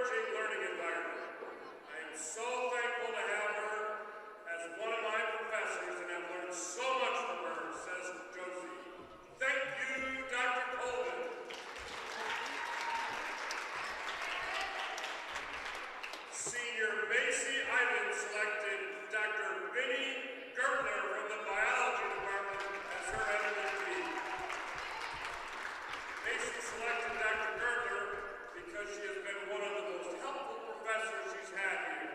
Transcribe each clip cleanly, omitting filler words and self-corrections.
encouraging learning environment. I am so thankful to have her as one of my professors and have learned so much from her, says Josie. Thank you, Dr. Colvin. Senior Macy Ivan selected Dr. Vinnie Gertler from the biology department as her MVP. Macy selected Dr. Gertler because she has been one of the most helpful professors she's had here.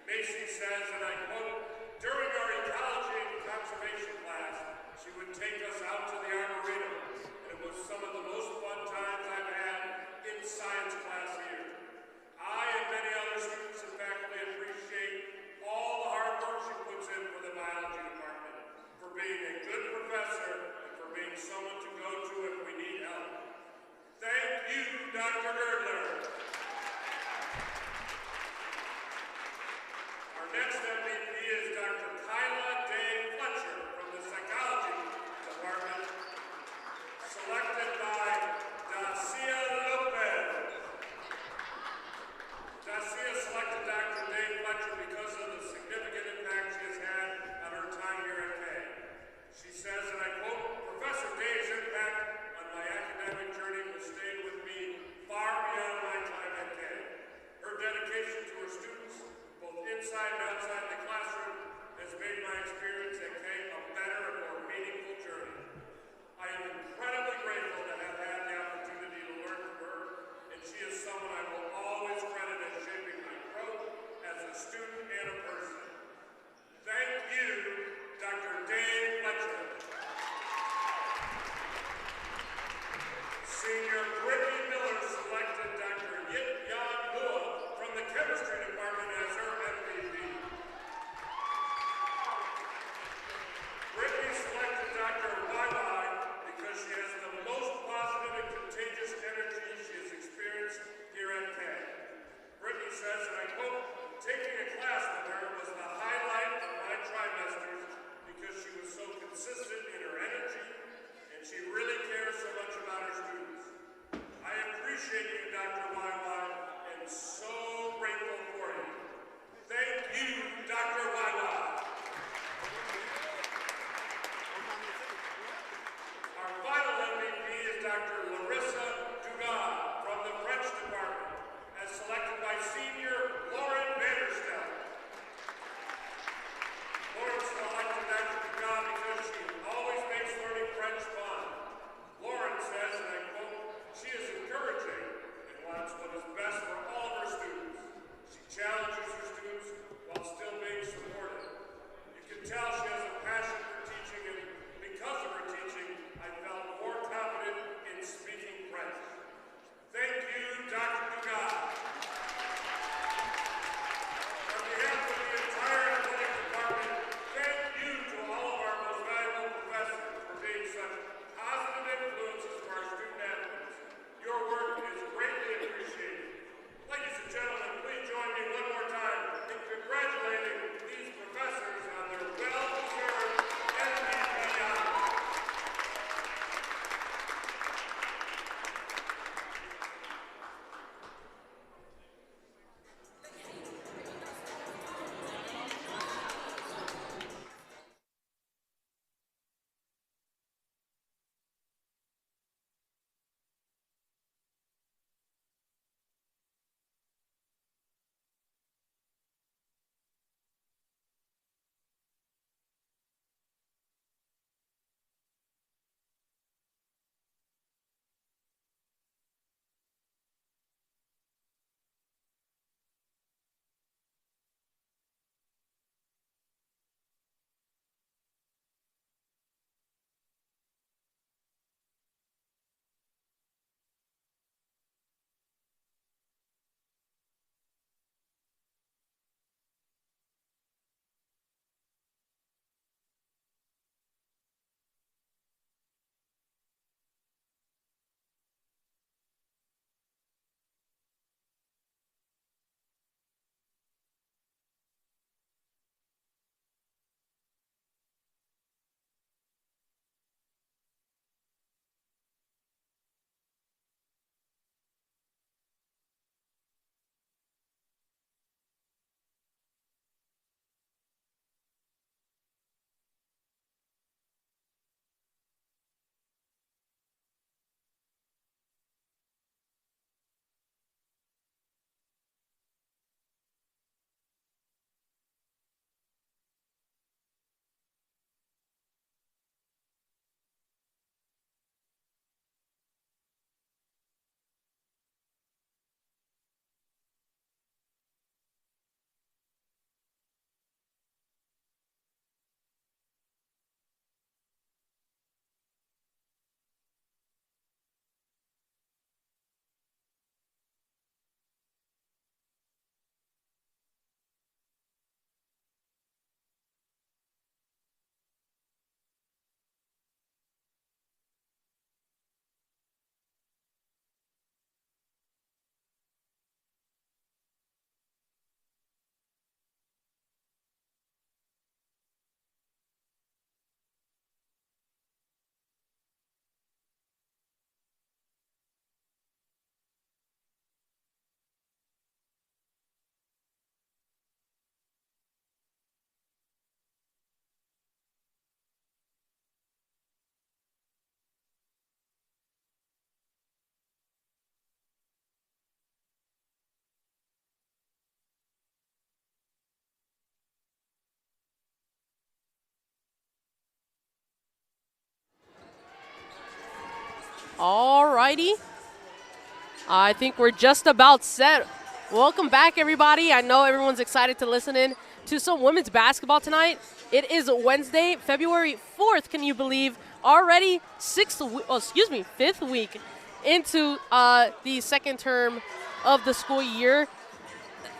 Macy says, and I quote, during our ecology and conservation class, she would take us out to the Arboretum, and it was some of the most fun times I've had in science class here. I and many other students and faculty appreciate all the hard work she puts in for the biology department, for being a good professor, and for being someone to go to if we need help. Thank you, Dr. Girdler. Our next MVP is Dr. Kyla Day Fletcher from the psychology department, selected by Dacia Lopez. Dacia selected Dr. Day Fletcher because of the significant impact she has had on her time here at Kay. She says, and I quote, Professor Day's impact on my academic journey will stay with me far beyond my time at Kay. Her dedication to her students, both inside and outside the classroom, has made my experience at Kay a better and more meaningful journey. I am incredibly grateful to have had the opportunity to learn from her, and she is someone I will always credit as shaping my growth as a student and a person. Thank you, Dr. Dave Fletcher. Senior Brittany Miller selected Dr. Yip Yan Hua from the chemistry department as her MVP. Brittany selected Dr. Wai because she has the most positive and contagious energy she has experienced here at Kay. Brittany says, and I quote, taking a class with her was the highlight of my trimesters because she was so consistent in her energy and she really cares so much about her students. I appreciate you, Dr. Wai, and so grateful for you. Thank you, Dr. Wai. Our final MVP is Dr. Larissa Dugas from the French department, as selected by senior Lauren Vanderstel. Lauren selected Dr. Dugas because she always makes learning French fun. Lauren says, and I quote, she is encouraging and wants what is best Alrighty. I think we're just about set. Welcome back, everybody. I know everyone's excited to listen in to some women's basketball tonight. It is Wednesday, February 4th, can you believe? Already fifth week into the second term of the school year.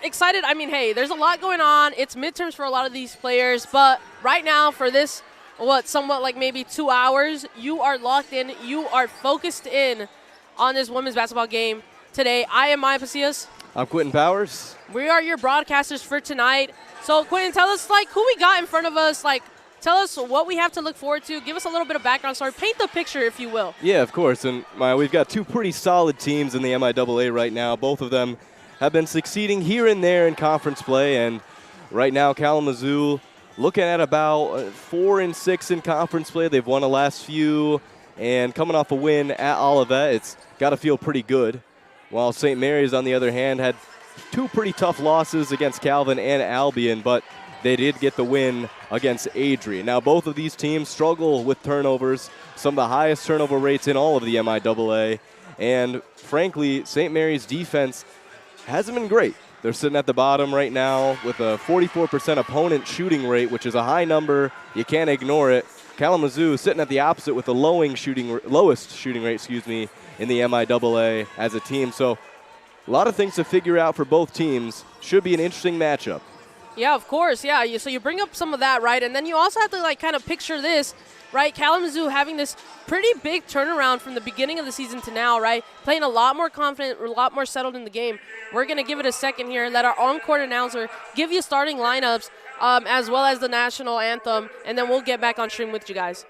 Excited. I mean, hey, there's a lot going on. It's midterms for a lot of these players, but right now for this, somewhat like maybe 2 hours, you are locked in. You are focused in on this women's basketball game today. I am Maya Pasillas. I'm Quentin Powers. We are your broadcasters for tonight. So, Quentin, tell us, who we got in front of us. Tell us what we have to look forward to. Give us a little bit of background story. Paint the picture, if you will. Yeah, of course. And we've got two pretty solid teams in the MIAA right now. Both of them have been succeeding here and there in conference play. And right now, Kalamazoo looking at about 4-6 in conference play. They've won the last few. And coming off a win at Olivet, it's got to feel pretty good. While St. Mary's, on the other hand, had two pretty tough losses against Calvin and Albion, but they did get the win against Adrian. Now, both of these teams struggle with turnovers, some of the highest turnover rates in all of the MIAA. And frankly, St. Mary's defense hasn't been great. They're sitting at the bottom right now with a 44% opponent shooting rate, which is a high number. You can't ignore it. Kalamazoo sitting at the opposite with the lowest shooting rate, in the MIAA as a team. So a lot of things to figure out for both teams. Should be an interesting matchup. Yeah, of course. Yeah, so you bring up some of that, right? And then you also have to kind of picture this, right? Kalamazoo having this pretty big turnaround from the beginning of the season to now, right? Playing a lot more confident, a lot more settled in the game. We're going to give it a second here and let our on-court announcer give you starting lineups as well as the national anthem, and then we'll get back on stream with you guys.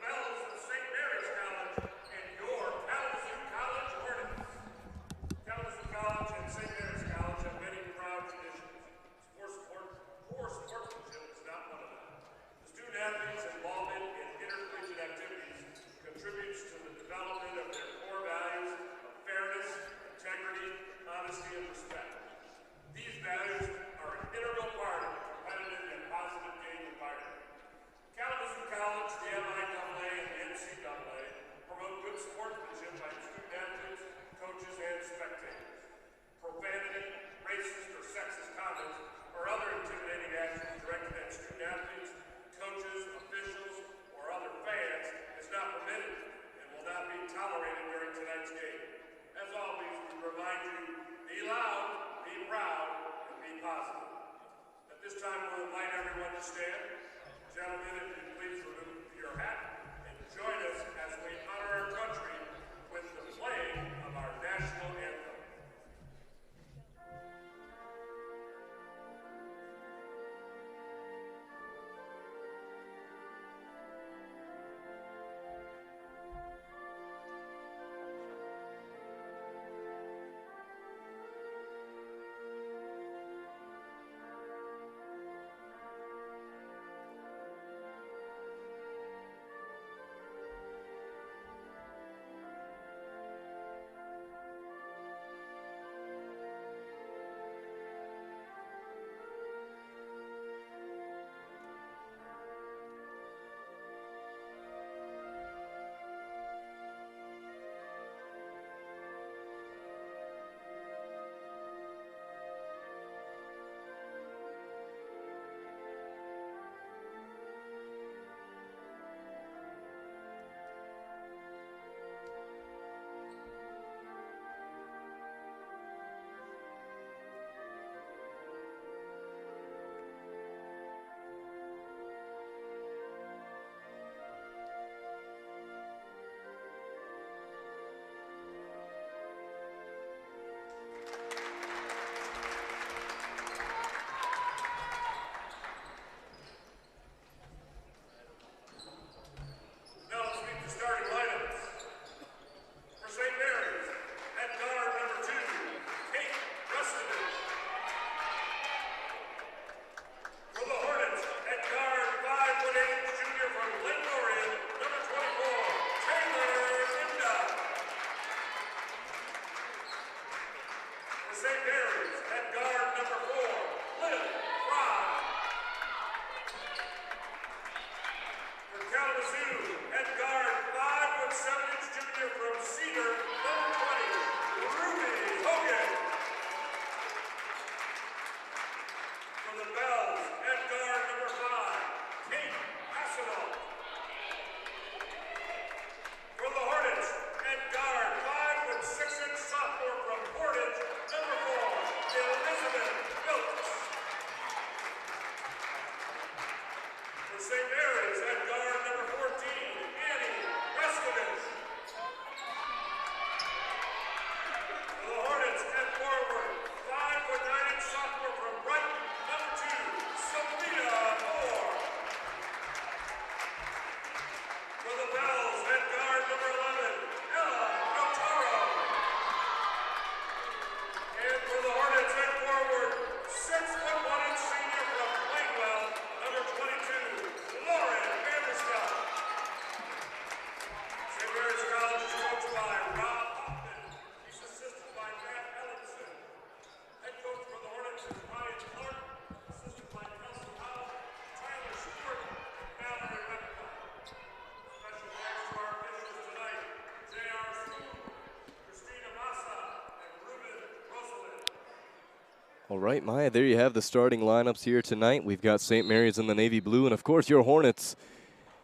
All right, Maya, there you have the starting lineups here tonight. We've got St. Mary's in the navy blue, and of course your Hornets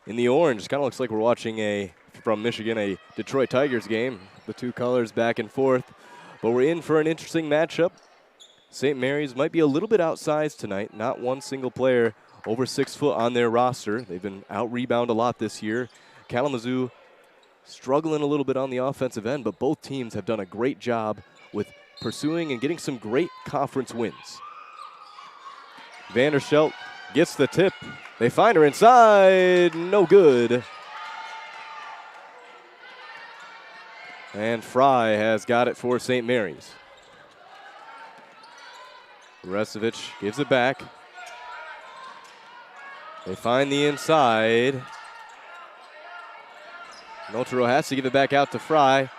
in the orange. Kind of looks like we're watching from Michigan, a Detroit Tigers game. The two colors back and forth. But we're in for an interesting matchup. St. Mary's might be a little bit outsized tonight. Not one single player over 6 foot on their roster. They've been out-rebound a lot this year. Kalamazoo struggling a little bit on the offensive end, but both teams have done a great job with pursuing and getting some great conference wins. Vanderstelt gets the tip. They find her inside. No good. And Fry has got it for St. Mary's. Resevich gives it back. They find the inside. Notaro has to give it back out to Fry.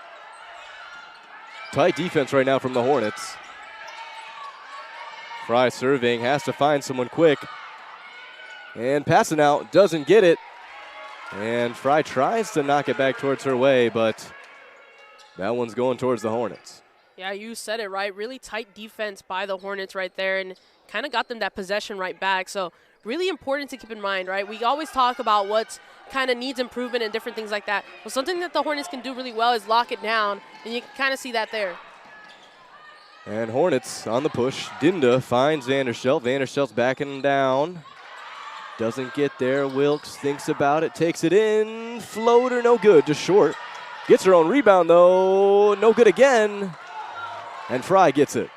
Tight defense right now from the Hornets. Fry serving, has to find someone quick. And passing out, doesn't get it. And Fry tries to knock it back towards her way, but that one's going towards the Hornets. Yeah, you said it right. Really tight defense by the Hornets right there, and kind of got them that possession right back. So really important to keep in mind, right? We always talk about what kind of needs improvement and different things like that. Well, something that the Hornets can do really well is lock it down, and you can kind of see that there. And Hornets on the push. Dinda finds Vanderstelt. Vanderstelt's backing down. Doesn't get there. Wilkes thinks about it, takes it in. Floater, no good, just short. Gets her own rebound, though. No good again. And Fry gets it.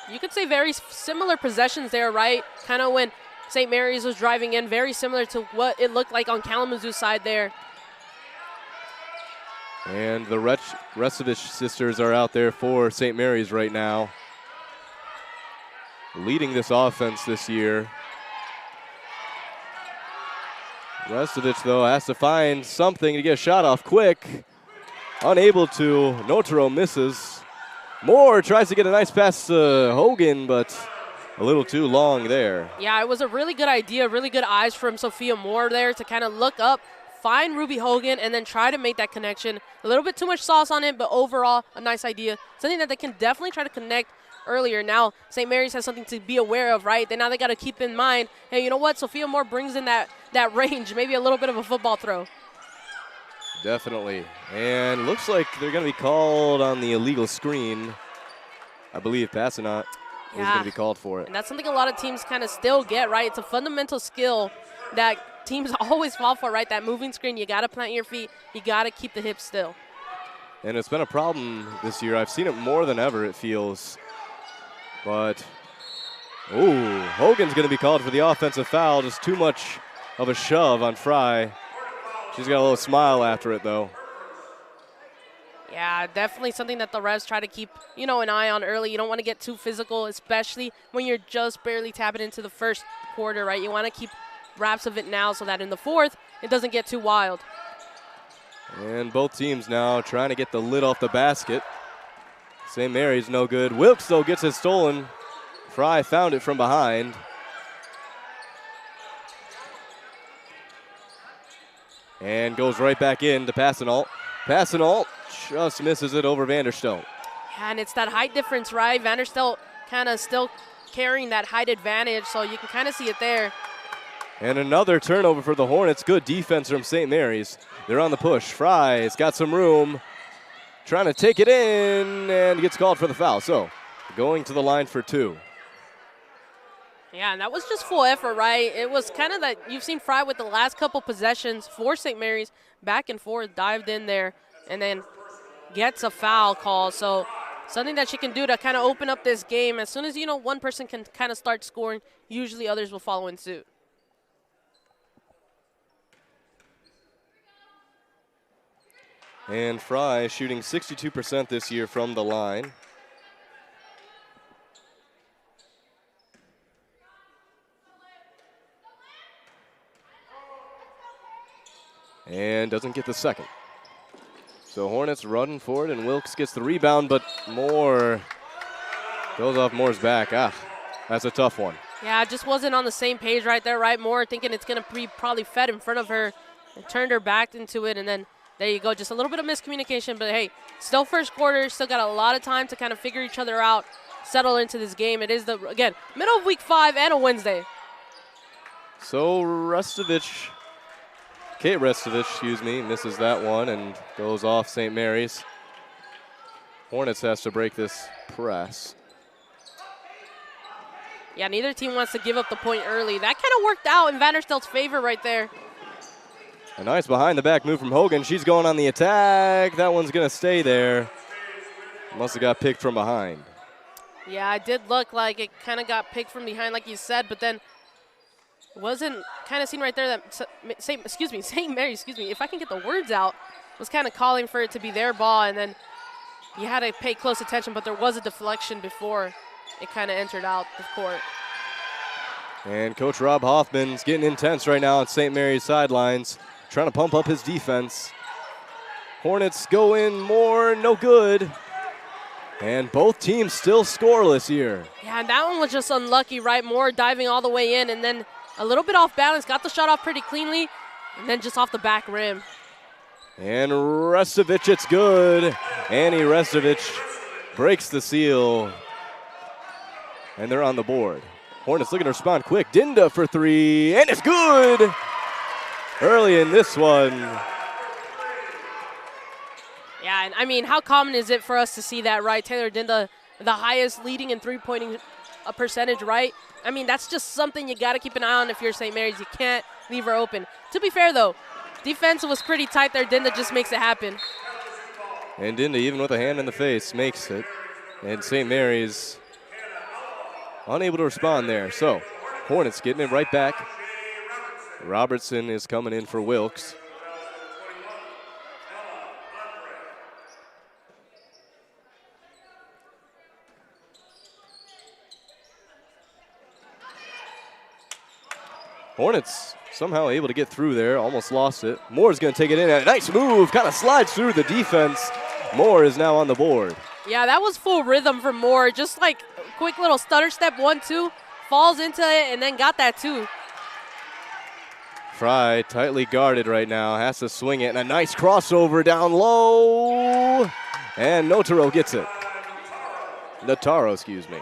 You could say very similar possessions there, right? Kind of when St. Mary's was driving in, very similar to what it looked like on Kalamazoo's side there. And the Resevich sisters are out there for St. Mary's right now, leading this offense this year. Resevich, though, has to find something to get a shot off quick. Unable to. Notaro misses. Moore tries to get a nice pass to Hogan, but a little too long there. Yeah, it was a really good idea, really good eyes from Sophia Moore there to kind of look up, find Ruby Hogan, and then try to make that connection. A little bit too much sauce on it, but overall, a nice idea. Something that they can definitely try to connect earlier. Now, St. Mary's has something to be aware of, right? Now they got to keep in mind, hey, you know what? Sophia Moore brings in that range, maybe a little bit of a football throw. Definitely. And looks like they're going to be called on the illegal screen. I believe Passanot is going to be called for it. And that's something a lot of teams kind of still get, right? It's a fundamental skill that teams always fall for, right? That moving screen, you got to plant your feet. You got to keep the hips still. And it's been a problem this year. I've seen it more than ever, it feels. But, ooh, Hogan's going to be called for the offensive foul. Just too much of a shove on Fry. She's got a little smile after it, though. Yeah, definitely something that the refs try to keep, an eye on early. You don't want to get too physical, especially when you're just barely tapping into the first quarter, right? You want to keep wraps of it now so that in the fourth, it doesn't get too wild. And both teams now trying to get the lid off the basket. St. Mary's no good. Wilkes, though, gets it stolen. Fry found it from behind. And goes right back in to Passanot. Passanot just misses it over Vanderstelt. And it's that height difference, right? Vanderstelt kind of still carrying that height advantage, so you can kind of see it there. And another turnover for the Hornets. Good defense from St. Mary's. They're on the push. Fry has got some room. Trying to take it in and gets called for the foul. So going to the line for two. Yeah, and that was just full effort, right? It was kind of that you've seen Fry with the last couple possessions for St. Mary's, back and forth, dived in there, and then gets a foul call. So something that she can do to kind of open up this game. As soon as, one person can kind of start scoring, usually others will follow in suit. And Fry shooting 62% this year from the line. And doesn't get the second. So Hornets running for it, and Wilkes gets the rebound, but Moore goes off Moore's back. That's a tough one. Yeah, it just wasn't on the same page right there, right? Moore thinking it's going to be probably fed in front of her and turned her back into it, and then There you go. Just a little bit of miscommunication, but hey, still first quarter. Still got a lot of time to kind of figure each other out, settle into this game. It is, again, middle of week 5 and a Wednesday. So Kate Restovich, misses that one and goes off St. Mary's. Hornets has to break this press. Yeah, neither team wants to give up the point early. That kind of worked out in Vanderstelt's favor right there. A nice behind-the-back move from Hogan. She's going on the attack. That one's going to stay there. Must have got picked from behind. Yeah, it did look like it kind of got picked from behind, like you said, but then wasn't kind of seen right there that St. Mary, if I can get the words out, was kind of calling for it to be their ball, and then you had to pay close attention, but there was a deflection before it kind of entered out the court. And Coach Rob Hoffman's getting intense right now on St. Mary's sidelines, trying to pump up his defense. Hornets go in more, no good. And both teams still scoreless here. Yeah, and that one was just unlucky, right? Moore diving all the way in and then a little bit off balance, got the shot off pretty cleanly, and then just off the back rim. And Restovich, it's good. Annie Restovich breaks the seal. And they're on the board. Hornets looking to respond quick. Dinda for 3, and it's good! Early in this one. Yeah, and I mean, how common is it for us to see that, right? Taylor Dinda, the highest leading in three-pointing percentage, right? I mean, that's just something you got to keep an eye on if you're St. Mary's. You can't leave her open. To be fair, though, defense was pretty tight there. Dinda just makes it happen. And Dinda, even with a hand in the face, makes it. And St. Mary's unable to respond there. So, Hornets getting it right back. Robertson is coming in for Wilkes. Hornets somehow able to get through there, almost lost it. Moore's going to take it in. A nice move, kind of slides through the defense. Moore is now on the board. Yeah, that was full rhythm for Moore. Just like a quick little stutter step, 1-2, falls into it, and then got that 2. Fry tightly guarded right now, has to swing it, and a nice crossover down low. And Notaro gets it. Notaro, excuse me.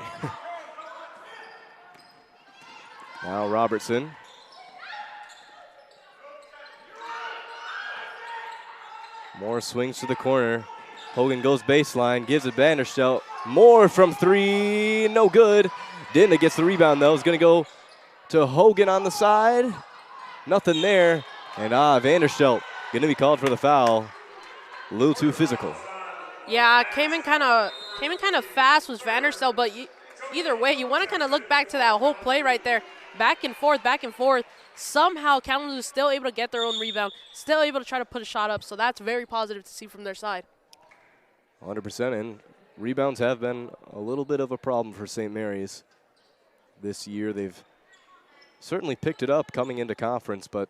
Now Robertson. Moore swings to the corner. Hogan goes baseline, gives it Vanderstelt. Moore from 3, no good. Dinda gets the rebound though. Is going to go to Hogan on the side. Nothing there. And Vanderstelt going to be called for the foul. A little too physical. Yeah, came in kind of fast was Vanderstelt, but either way, you want to kind of look back to that whole play right there. Back and forth, back and forth. Somehow Kalamazoo is still able to get their own rebound, still able to try to put a shot up, so that's very positive to see from their side. 100%, and rebounds have been a little bit of a problem for St. Mary's this year. They've certainly picked it up coming into conference, but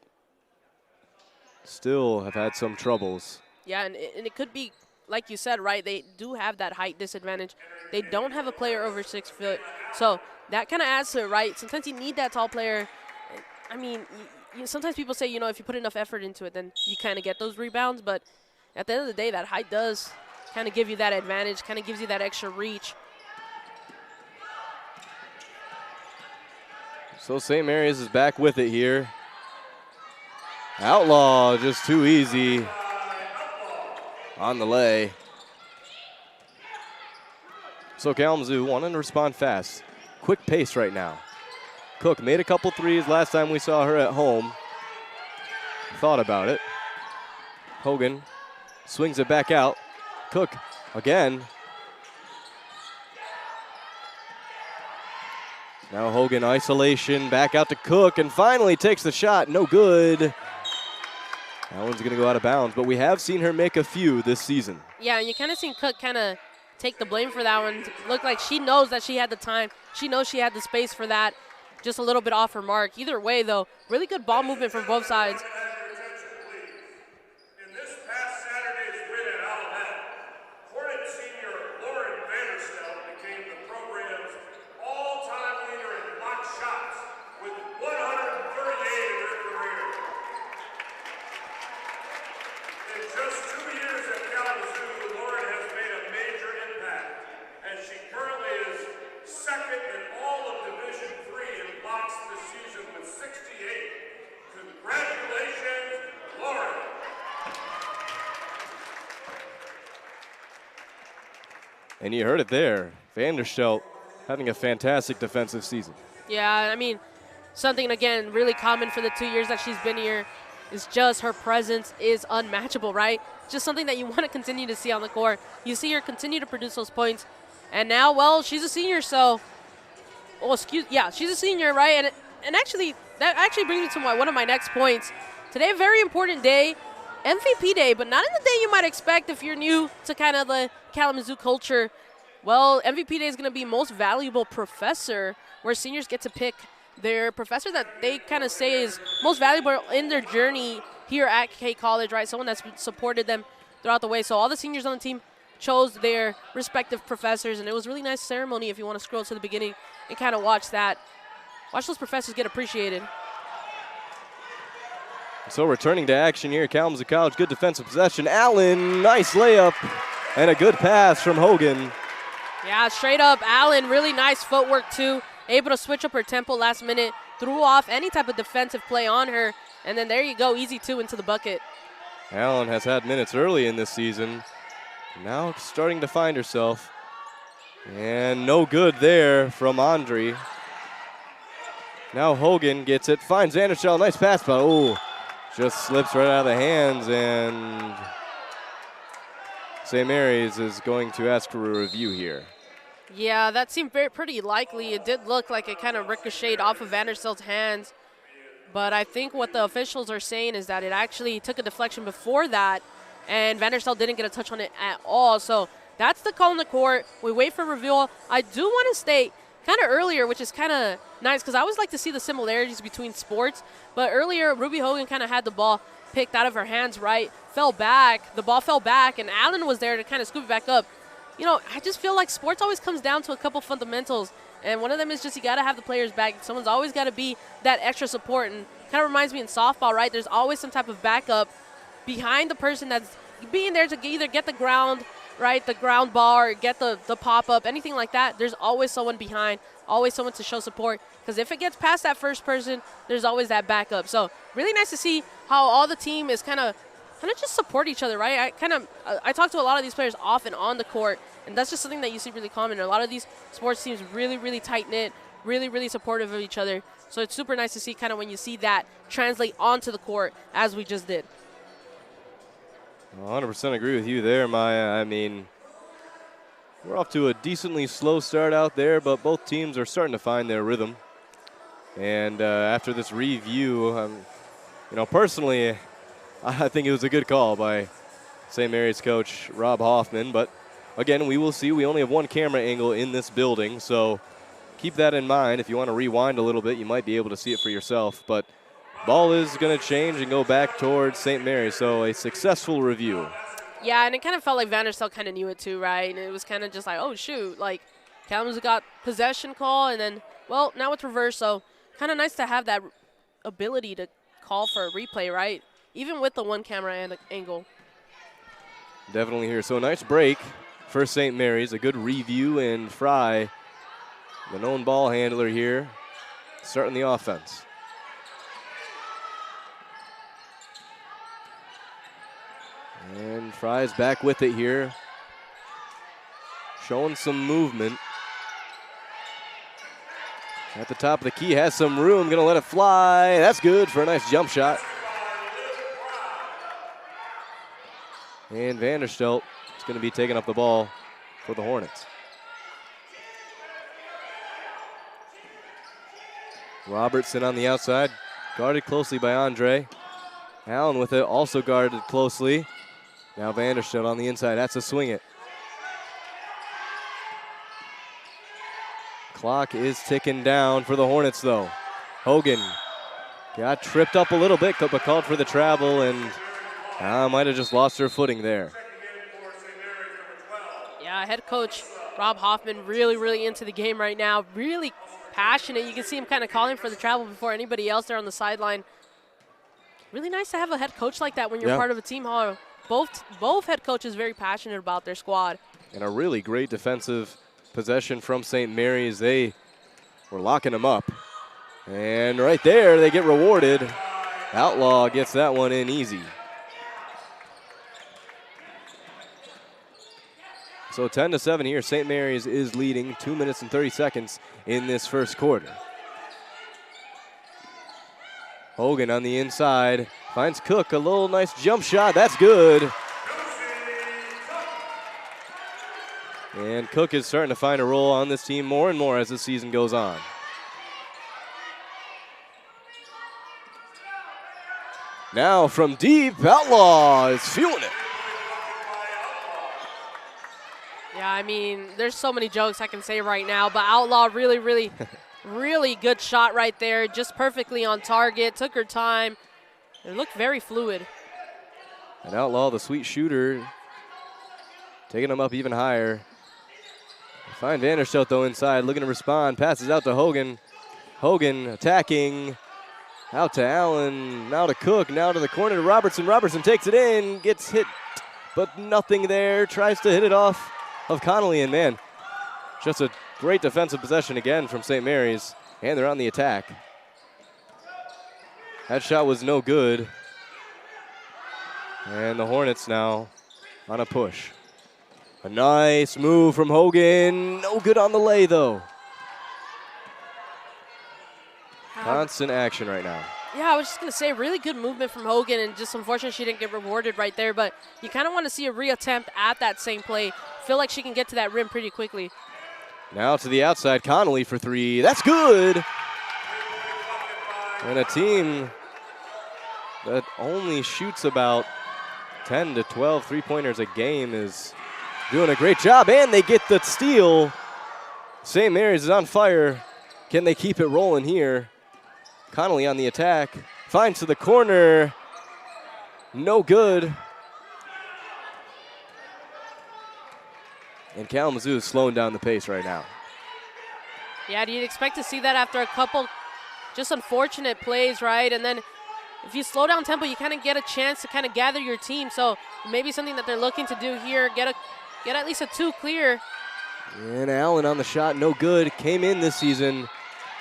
still have had some troubles. Yeah, and it could be, like you said, right, they do have that height disadvantage. They don't have a player over 6 foot, so that kind of adds to it, right? Sometimes you need that tall player. I mean, sometimes people say, if you put enough effort into it, then you kind of get those rebounds. But at the end of the day, that height does kind of give you that advantage, kind of gives you that extra reach. So St. Mary's is back with it here. Outlaw just too easy on the lay. So Kalamazoo wanting to respond fast. Quick pace right now. Cook made a couple threes last time we saw her at home. Thought about it. Hogan swings it back out. Cook again. Now Hogan isolation, back out to Cook, and finally takes the shot. No good. That one's going to go out of bounds, but we have seen her make a few this season. Yeah, and you kind of seen Cook kind of take the blame for that one. Looked like she knows that she had the time. She knows she had the space for that. Just a little bit off her mark. Either way, though, really good ball movement from both sides. In this past Saturday's win at Alameda, Hornet senior Lauren Vanderstelt became the program's all-time leader in block shots with 138 in her career. In just And you heard it there. Vanderstelt having a fantastic defensive season. Yeah, I mean, something, again, really common for the 2 years that she's been here is just her presence is unmatchable, right? Just something that you want to continue to see on the court. You see her continue to produce those points. And now, well, she's a senior, so, she's a senior, right? And actually, that actually brings me to one of my next points. Today, a very important day, MVP day, but not in the day you might expect if you're new to kind of the Kalamazoo culture. Well, MVP day is going to be most valuable professor, where seniors get to pick their professor that they kind of say is most valuable in their journey here at K College, right? Someone that's supported them throughout the way. So all the seniors on the team chose their respective professors, and it was a really nice ceremony if you want to scroll to the beginning and kind of watch that. Watch those professors get appreciated. So returning to action here, Kalamazoo College, good defensive possession. Allen, nice layup, and a good pass from Hogan. Yeah, straight up, Allen, really nice footwork too. Able to switch up her tempo last minute, threw off any type of defensive play on her, and then there you go, easy two into the bucket. Allen has had minutes early in this season. Now starting to find herself. And no good there from Andre. Now Hogan gets it, finds Vanderstelt, nice pass, but just slips right out of the hands, and St. Mary's is going to ask for a review here. Yeah, that seemed pretty likely. It did look like it kind of ricocheted off of Vanderstelt's hands. But I think what the officials are saying is that it actually took a deflection before that, and Vanderstelt didn't get a touch on it at all. So that's the call in the court. We wait for reveal. I do want to state kind of earlier, which is kind of nice, because I always like to see the similarities between sports. But earlier, Ruby Hogan kind of had the ball picked out of her hands, right? Fell back. The ball fell back, and Allen was there to kind of scoop it back up. You know, I just feel like sports always comes down to a couple fundamentals, and one of them is just you got to have the players back. Someone's always got to be that extra support, and kind of reminds me in softball, right? There's always some type of backup behind the person that's being there to either get the ground, right, the ground ball, or get the pop-up, anything like that. There's always someone behind, always someone to show support, because if it gets past that first person, there's always that backup. So really nice to see how all the team is kind of just support each other, right? I talk to a lot of these players off and on the court, and that's just something that you see really common. A lot of these sports teams really, really tight-knit, really, really supportive of each other. So it's super nice to see kind of when you see that translate onto the court as we just did. 100% agree with you there, Maya. I mean, we're off to a decently slow start out there, but both teams are starting to find their rhythm. And after this review, personally, I think it was a good call by St. Mary's coach Rob Hoffman. But again, we will see. We only have one camera angle in this building, so keep that in mind. If you want to rewind a little bit, you might be able to see it for yourself. But ball is going to change and go back towards St. Mary's, so a successful review. Yeah, and it kind of felt like Vanderstelt kind of knew it too, right? And it was kind of just like, oh, shoot, like Kalamazoo got possession call, and then, well, now it's reverse, so kind of nice to have that ability to call for a replay, right? Even with the one camera and angle. Definitely here. So nice break for St. Mary's. A good review, and Fry, the known ball handler here, starting the offense. And Fry's back with it here. Showing some movement. At the top of the key, has some room, gonna let it fly. That's good for a nice jump shot. And Vanderstelt is going to be taking up the ball for the Hornets. Robertson on the outside, guarded closely by Andre. Allen with it, also guarded closely. Now Vanderstelt on the inside, has to swing it. Clock is ticking down for the Hornets, though. Hogan got tripped up a little bit, but called for the travel, and might have just lost her footing there. Yeah, head coach Rob Hoffman really, really into the game right now. Really passionate. You can see him kind of calling for the travel before anybody else there on the sideline. Really nice to have a head coach like that when you're part of a team. Both head coaches very passionate about their squad. And a really great defensive possession from St. Mary's. They were locking them up. And right there, they get rewarded. Outlaw gets that one in easy. So 10-7 here. St. Mary's is leading 2 minutes and 30 seconds in this first quarter. Hogan on the inside finds Cook, a little nice jump shot. That's good. And Cook is starting to find a role on this team more and more as the season goes on. Now from deep, Outlaw is fueling it. Yeah, I mean, there's so many jokes I can say right now, but Outlaw really, really, really good shot right there. Just perfectly on target, took her time. It looked very fluid. And Outlaw, the sweet shooter, taking him up even higher. Find Vanderstelt though inside, looking to respond, passes out to Hogan. Hogan attacking, out to Allen, now to Cook, now to the corner to Robertson. Robertson takes it in, gets hit, but nothing there. Tries to hit it off of Connolly, and man, just a great defensive possession again from St. Mary's, and they're on the attack. That shot was no good. And the Hornets now on a push. A nice move from Hogan. No good on the lay, though. Constant action right now. Yeah, I was just going to say, really good movement from Hogan, and just unfortunate she didn't get rewarded right there, but you kind of want to see a reattempt at that same play. Feel like she can get to that rim pretty quickly. Now to the outside, Connolly for three. That's good. And a team that only shoots about 10 to 12 three-pointers a game is doing a great job, and they get the steal. St. Mary's is on fire. Can they keep it rolling here? Connolly on the attack, finds to the corner. No good. And Kalamazoo is slowing down the pace right now. Yeah, you'd expect to see that after a couple just unfortunate plays, right? And then if you slow down tempo, you kind of get a chance to kind of gather your team. So maybe something that they're looking to do here, get at least a two clear. And Allen on the shot, no good. Came in this season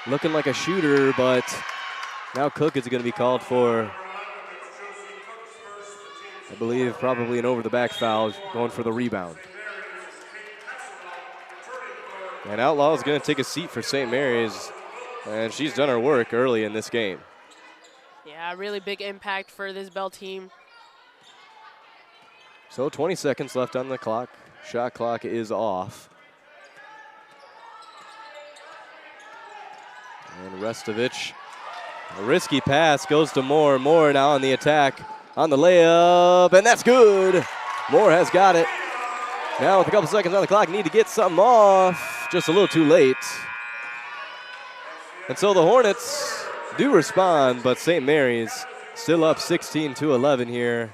looking like a shooter, but now Cook is going to be called for, I believe, probably an over-the-back foul, going for the rebound. And Outlaw is going to take a seat for St. Mary's, and she's done her work early in this game. Yeah, really big impact for this Bell team. So 20 seconds left on the clock. Shot clock is off. And Restovich, a risky pass, goes to Moore. Moore now on the attack, on the layup, and that's good. Moore has got it. Now with a couple seconds on the clock, need to get something off. Just a little too late. And so the Hornets do respond, but St. Mary's still up 16-11 here.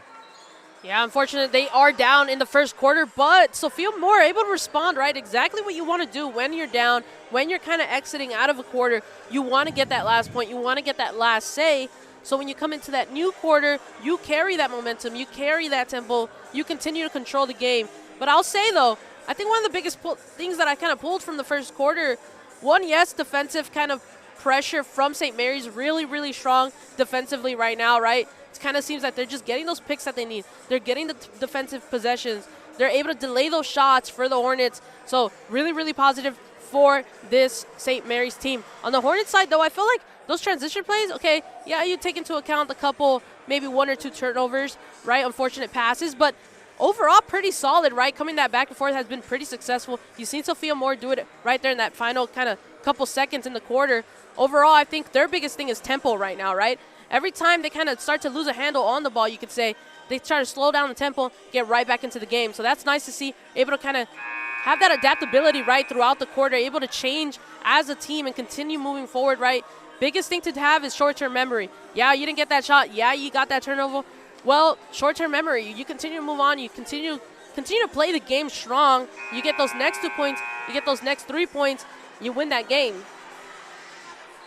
Yeah, unfortunately, they are down in the first quarter, but Sophia Moore able to respond, right? Exactly what you want to do when you're down, when you're kind of exiting out of a quarter. You want to get that last point. You want to get that last say. So when you come into that new quarter, you carry that momentum. You carry that tempo. You continue to control the game. But I'll say, though, I think one of the biggest things that I kind of pulled from the first quarter, one, yes, defensive kind of pressure from St. Mary's, really, really strong defensively right now, right? It kind of seems like they're just getting those picks that they need. They're getting the defensive possessions. They're able to delay those shots for the Hornets. So really, really positive for this St. Mary's team. On the Hornets side, though, I feel like those transition plays, okay, yeah, you take into account a couple, maybe one or two turnovers, right? Unfortunate passes, but overall pretty solid, right? Coming that back and forth has been pretty successful. You've seen Sophia Moore do it right there in that final kind of couple seconds in the quarter. Overall, I think their biggest thing is tempo right now, right? Every time they kind of start to lose a handle on the ball, you could say, they try to slow down the tempo, get right back into the game. So that's nice to see, able to kind of have that adaptability right throughout the quarter, able to change as a team and continue moving forward, right? Biggest thing to have is short-term memory. Yeah, you didn't get that shot. Yeah, you got that turnover. Well, short-term memory, you continue to move on. You continue to play the game strong. You get those next 2 points. You get those next 3 points. You win that game.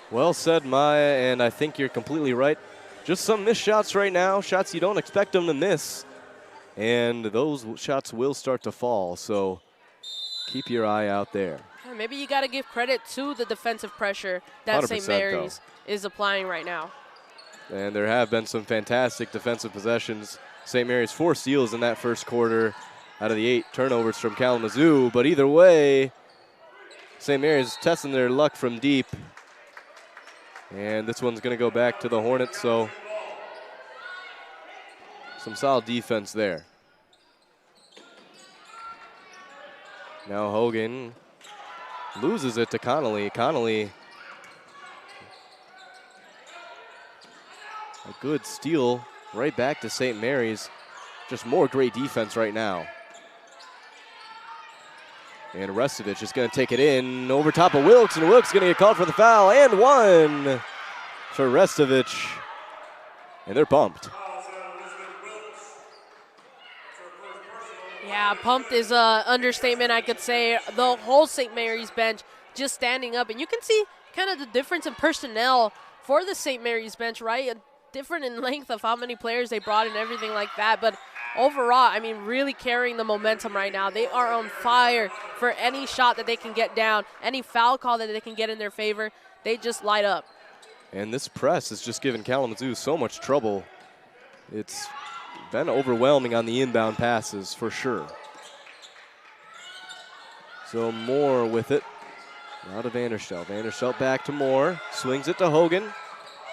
Well said, Maya, and I think you're completely right. Just some missed shots right now, shots you don't expect them to miss. And those shots will start to fall, so keep your eye out there. Maybe you got to give credit to the defensive pressure that St. Mary's is applying right now. And there have been some fantastic defensive possessions. St. Mary's 4 steals in that first quarter. out of the 8 turnovers from Kalamazoo. But either way, St. Mary's testing their luck from deep. And this one's going to go back to the Hornets, so some solid defense there. Now Hogan loses it to Connolly. Connolly, a good steal right back to St. Mary's. Just more great defense right now. And Restovich is going to take it in over top of Wilkes, and Wilkes going to get called for the foul, and one for Restovich. And they're pumped. Yeah, pumped is an understatement, I could say. The whole St. Mary's bench just standing up. And you can see kind of the difference in personnel for the St. Mary's bench, right? Different in length of how many players they brought and everything like that. But overall, I mean, really carrying the momentum right now. They are on fire for any shot that they can get down, any foul call that they can get in their favor. They just light up. And this press has just given Kalamazoo so much trouble. It's been overwhelming on the inbound passes for sure. So Moore with it. Now to Vanderstelt. Vanderstelt back to Moore. Swings it to Hogan.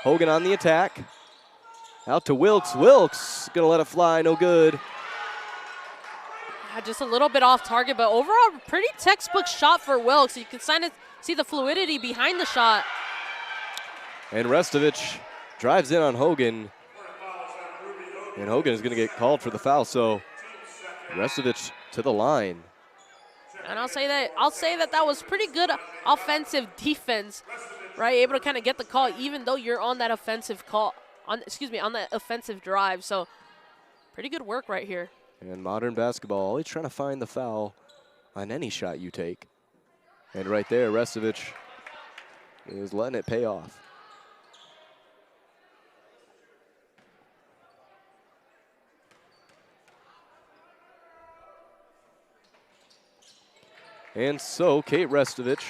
Hogan on the attack. Out to Wilkes. Wilkes gonna let it fly, no good. Yeah, just a little bit off target, but overall, pretty textbook shot for Wilkes. You can kind of see the fluidity behind the shot. And Restovich drives in on Hogan. And Hogan is going to get called for the foul, so Restovich to the line. And I'll say that was pretty good offensive defense, right? Able to kind of get the call, even though you're on that offensive call, on that offensive drive. So pretty good work right here. And modern basketball, always trying to find the foul on any shot you take. And right there, Restovich is letting it pay off. And so Kate Restovich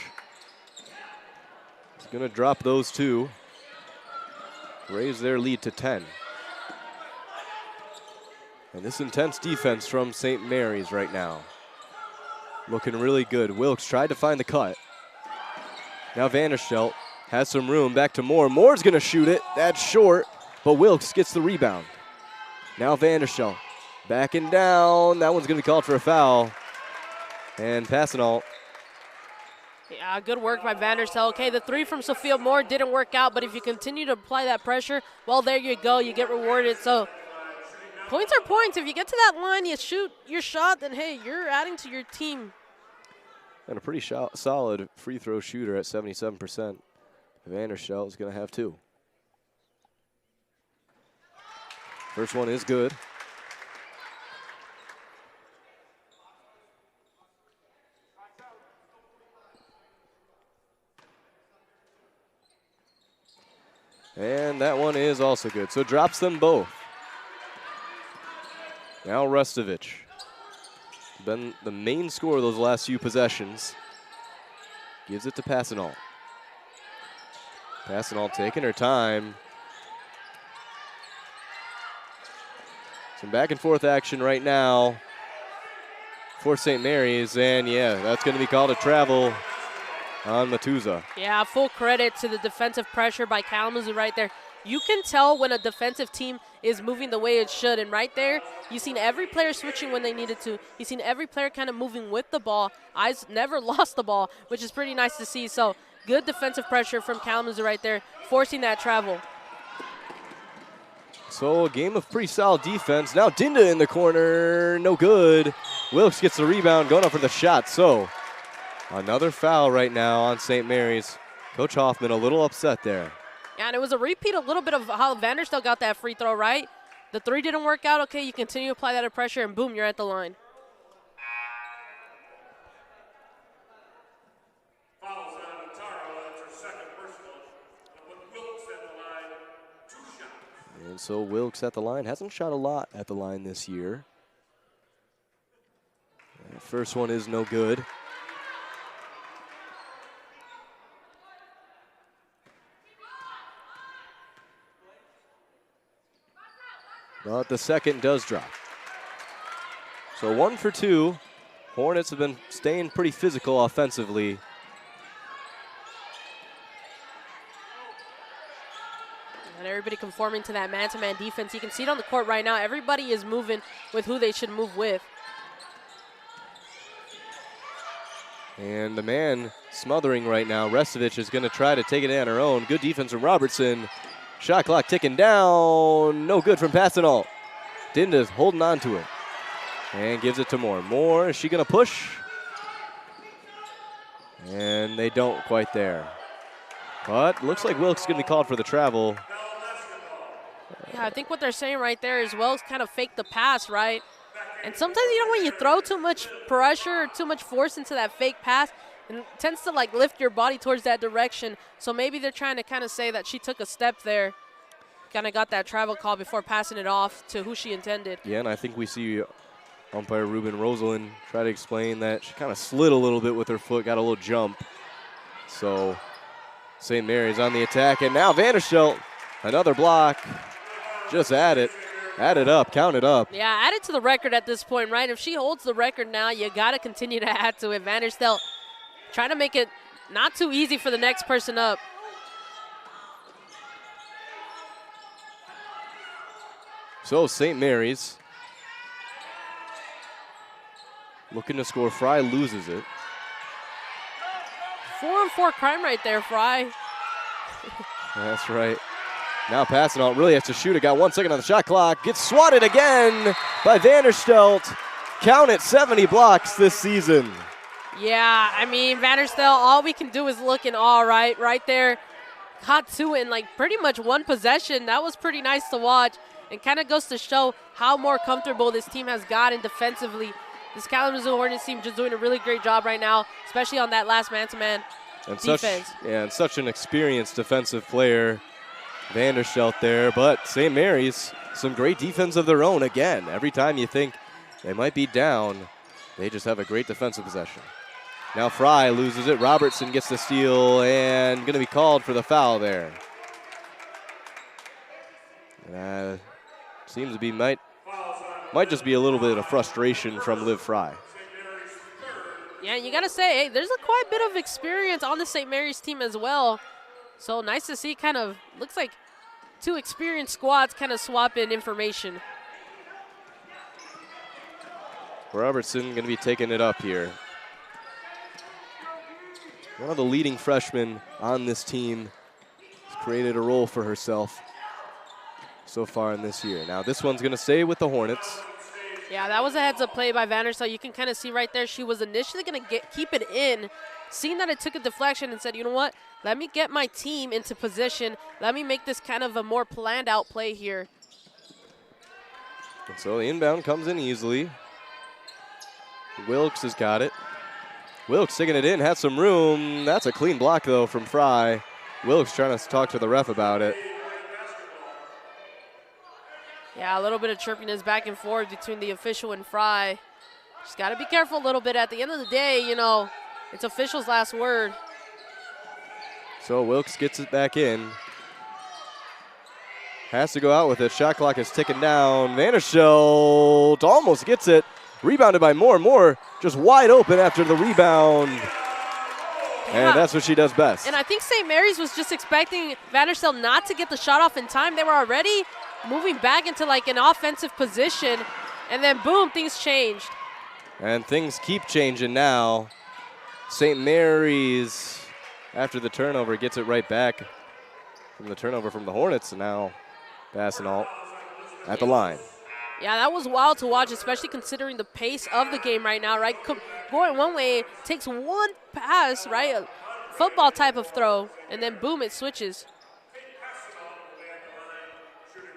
is going to drop those two, raise their lead to 10. And this intense defense from St. Mary's right now, looking really good. Wilkes tried to find the cut. Now Vanderstelt has some room, back to Moore. Moore's going to shoot it, that's short, but Wilkes gets the rebound. Now Vanderstelt backing down, that one's going to be called for a foul. And Passanal. Yeah, good work by Vanderstelt. Okay, the 3 from Sophia Moore didn't work out, but if you continue to apply that pressure, well, there you go. You get rewarded. So points are points. If you get to that line, you shoot your shot, then, hey, you're adding to your team. And a pretty solid free throw shooter at 77%. Vanderstelt is going to have 2. First one is good. And that one is also good. So drops them both. Now Restovich. Been the main scorer of those last few possessions. Gives it to Passanal. Passanal taking her time. Some back and forth action right now for St. Mary's. And yeah, that's going to be called a travel on Matuza. Yeah, full credit to the defensive pressure by Kalamazoo right there. You can tell when a defensive team is moving the way it should, and right there, you've seen every player switching when they needed to. You've seen every player kind of moving with the ball. Eyes never lost the ball, which is pretty nice to see. So good defensive pressure from Kalamazoo right there, forcing that travel. So a game of pretty solid defense. Now Dinda in the corner, no good. Wilkes gets the rebound, going up for the shot. So another foul right now on St. Mary's. Coach Hoffman a little upset there. Yeah, and it was a repeat a little bit of how Vanderstelt got that free throw, right? The 3 didn't work out. Okay, you continue to apply that pressure, and boom, you're at the line. Fouls on Nataro. That's her second personal. With Wilkes at the line, 2 shots. And so Wilkes at the line. Hasn't shot a lot at the line this year. The first one is no good. But the second does drop. So 1 for 2. Hornets have been staying pretty physical offensively. And everybody conforming to that man-to-man defense. You can see it on the court right now. Everybody is moving with who they should move with. And the man smothering right now, Restovich, is going to try to take it on her own. Good defense from Robertson. Shot clock ticking down. No good from Passanal. Dinda's holding on to it. And gives it to Moore. Moore, is she going to push? And they don't quite there. But looks like Wilkes is going to be called for the travel. Yeah, I think what they're saying right there is Wells kind of faked the pass, right? And sometimes, you know, when you throw too much pressure or too much force into that fake pass, it tends to, like, lift your body towards that direction. So maybe they're trying to kind of say that she took a step there, kind of got that travel call before passing it off to who she intended. Yeah, and I think we see umpire Ruben Rosalind try to explain that she kind of slid a little bit with her foot, got a little jump. So St. Mary's on the attack, and now Vanderstelt, another block. Just add it up, count it up. Yeah, add it to the record at this point, right? If she holds the record now, you got to continue to add to it. Vanderstelt trying to make it not too easy for the next person up. So St. Mary's looking to score. Fry loses it. 4-on-4 crime right there, Fry. That's right. Now Passanal really has to shoot it. Got 1 second on the shot clock. Gets swatted again by Vanderstelt. Count it, 70 blocks this season. Yeah, I mean, Vanderstelt, all we can do is look in awe, right there. Caught two in like pretty much one possession. That was pretty nice to watch. And kind of goes to show how more comfortable this team has gotten defensively. This Kalamazoo Hornets team just doing a really great job right now, especially on that last man-to-man defense. And such an experienced defensive player, Vanderstelt there. But St. Mary's, some great defense of their own again. Every time you think they might be down, they just have a great defensive possession. Now Fry loses it. Robertson gets the steal and going to be called for the foul there. Seems to be might just be a little bit of frustration from Liv Fry. Yeah, you got to say, hey, there's a quite bit of experience on the St. Mary's team as well. So nice to see, kind of looks like two experienced squads kind of swapping information. Robertson going to be taking it up here. One of the leading freshmen on this team has created a role for herself so far in this year. Now this one's going to stay with the Hornets. Yeah, that was a heads-up play by Vanderstelt. You can kind of see right there she was initially going to keep it in, seeing that it took a deflection and said, you know what, let me get my team into position. Let me make this kind of a more planned-out play here. And so the inbound comes in easily. Wilkes has got it. Wilkes taking it in, has some room. That's a clean block, though, from Fry. Wilkes trying to talk to the ref about it. Yeah, a little bit of chirpiness back and forth between the official and Fry. Just got to be careful a little bit. At the end of the day, you know, it's official's last word. So Wilkes gets it back in. Has to go out with it. Shot clock is ticking down. Vanderstelt almost gets it. Rebounded by Moore. Moore just wide open after the rebound. Yeah. And that's what she does best. And I think St. Mary's was just expecting Vanderstelt not to get the shot off in time. They were already moving back into like an offensive position. And then boom, things changed. And things keep changing now. St. Mary's, after the turnover, gets it right back from the turnover from the Hornets. And now Passanal at the line. Yeah, that was wild to watch, especially considering the pace of the game right now, right? Going one way, takes one pass, right? A football type of throw, and then boom, it switches.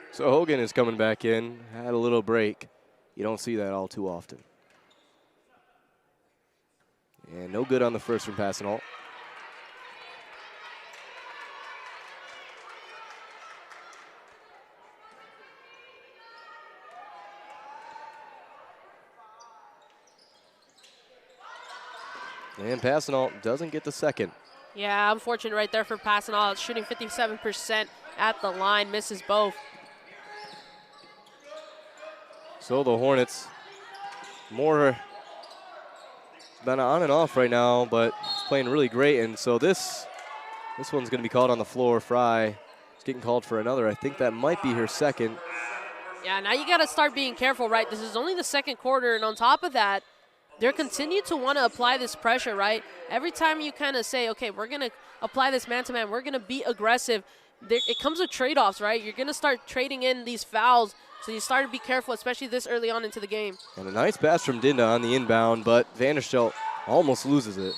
So Hogan is coming back in, had a little break. You don't see that all too often. And no good on the first from Passanal. And Passanal doesn't get the second. Yeah, unfortunate right there for Passanal. Shooting 57% at the line, misses both. So the Hornets more been on and off right now, but he's playing really great. And so this one's going to be called on the floor. Fry is getting called for another. I think that might be her second. Yeah, now you got to start being careful, right? This is only the second quarter, and on top of that, they're continue to want to apply this pressure, right? Every time you kind of say, okay, we're going to apply this man-to-man, we're going to be aggressive, it comes with trade-offs, right? You're going to start trading in these fouls, so you start to be careful, especially this early on into the game. And a nice pass from Dinda on the inbound, but Vanderstelt almost loses it.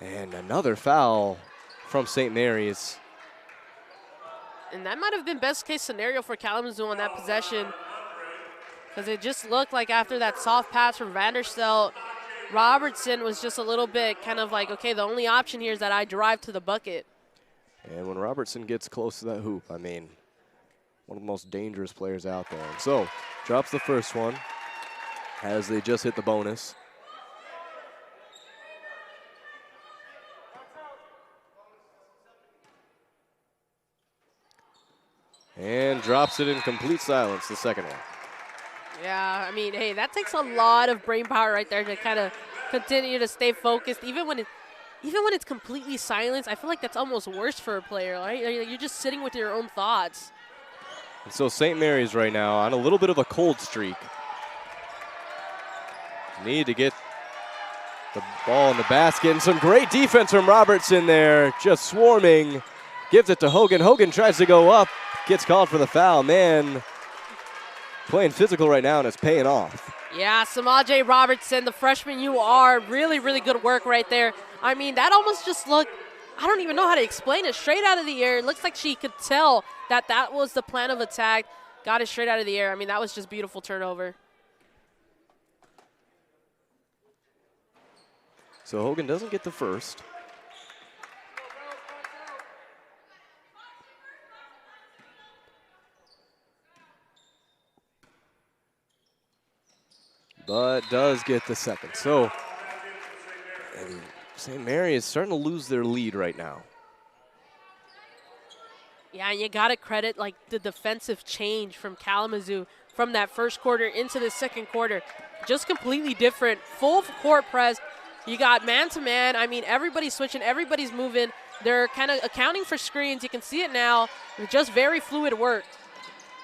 And another foul from St. Mary's. And that might have been best-case scenario for Kalamazoo on that possession, because it just looked like after that soft pass from Vanderstelt, Robertson was just a little bit kind of like, okay, the only option here is that I drive to the bucket. And when Robertson gets close to that hoop, I mean, one of the most dangerous players out there. And so, drops the first one as they just hit the bonus. And drops it in complete silence, the second one. Yeah, I mean, hey, that takes a lot of brain power right there to kind of continue to stay focused. Even when it's completely silence, I feel like that's almost worse for a player, right? You're just sitting with your own thoughts. And so St. Mary's right now on a little bit of a cold streak. Need to get the ball in the basket, and some great defense from Robertson there, just swarming. Gives it to Hogan. Hogan tries to go up, gets called for the foul. Man, playing physical right now, and it's paying off. Yeah, Samaje Robertson, the freshman you are, really, really good work right there. I mean, that almost just looked, I don't even know how to explain it, straight out of the air. It looks like she could tell that that was the plan of attack. Got it straight out of the air. I mean, that was just beautiful turnover. So Hogan doesn't get the first. But does get the second. So St. Mary is starting to lose their lead right now. Yeah, and you got to credit like the defensive change from Kalamazoo from that first quarter into the second quarter. Just completely different. Full court press. You got man-to-man. I mean, everybody's switching. Everybody's moving. They're kind of accounting for screens. You can see it now. Just very fluid work.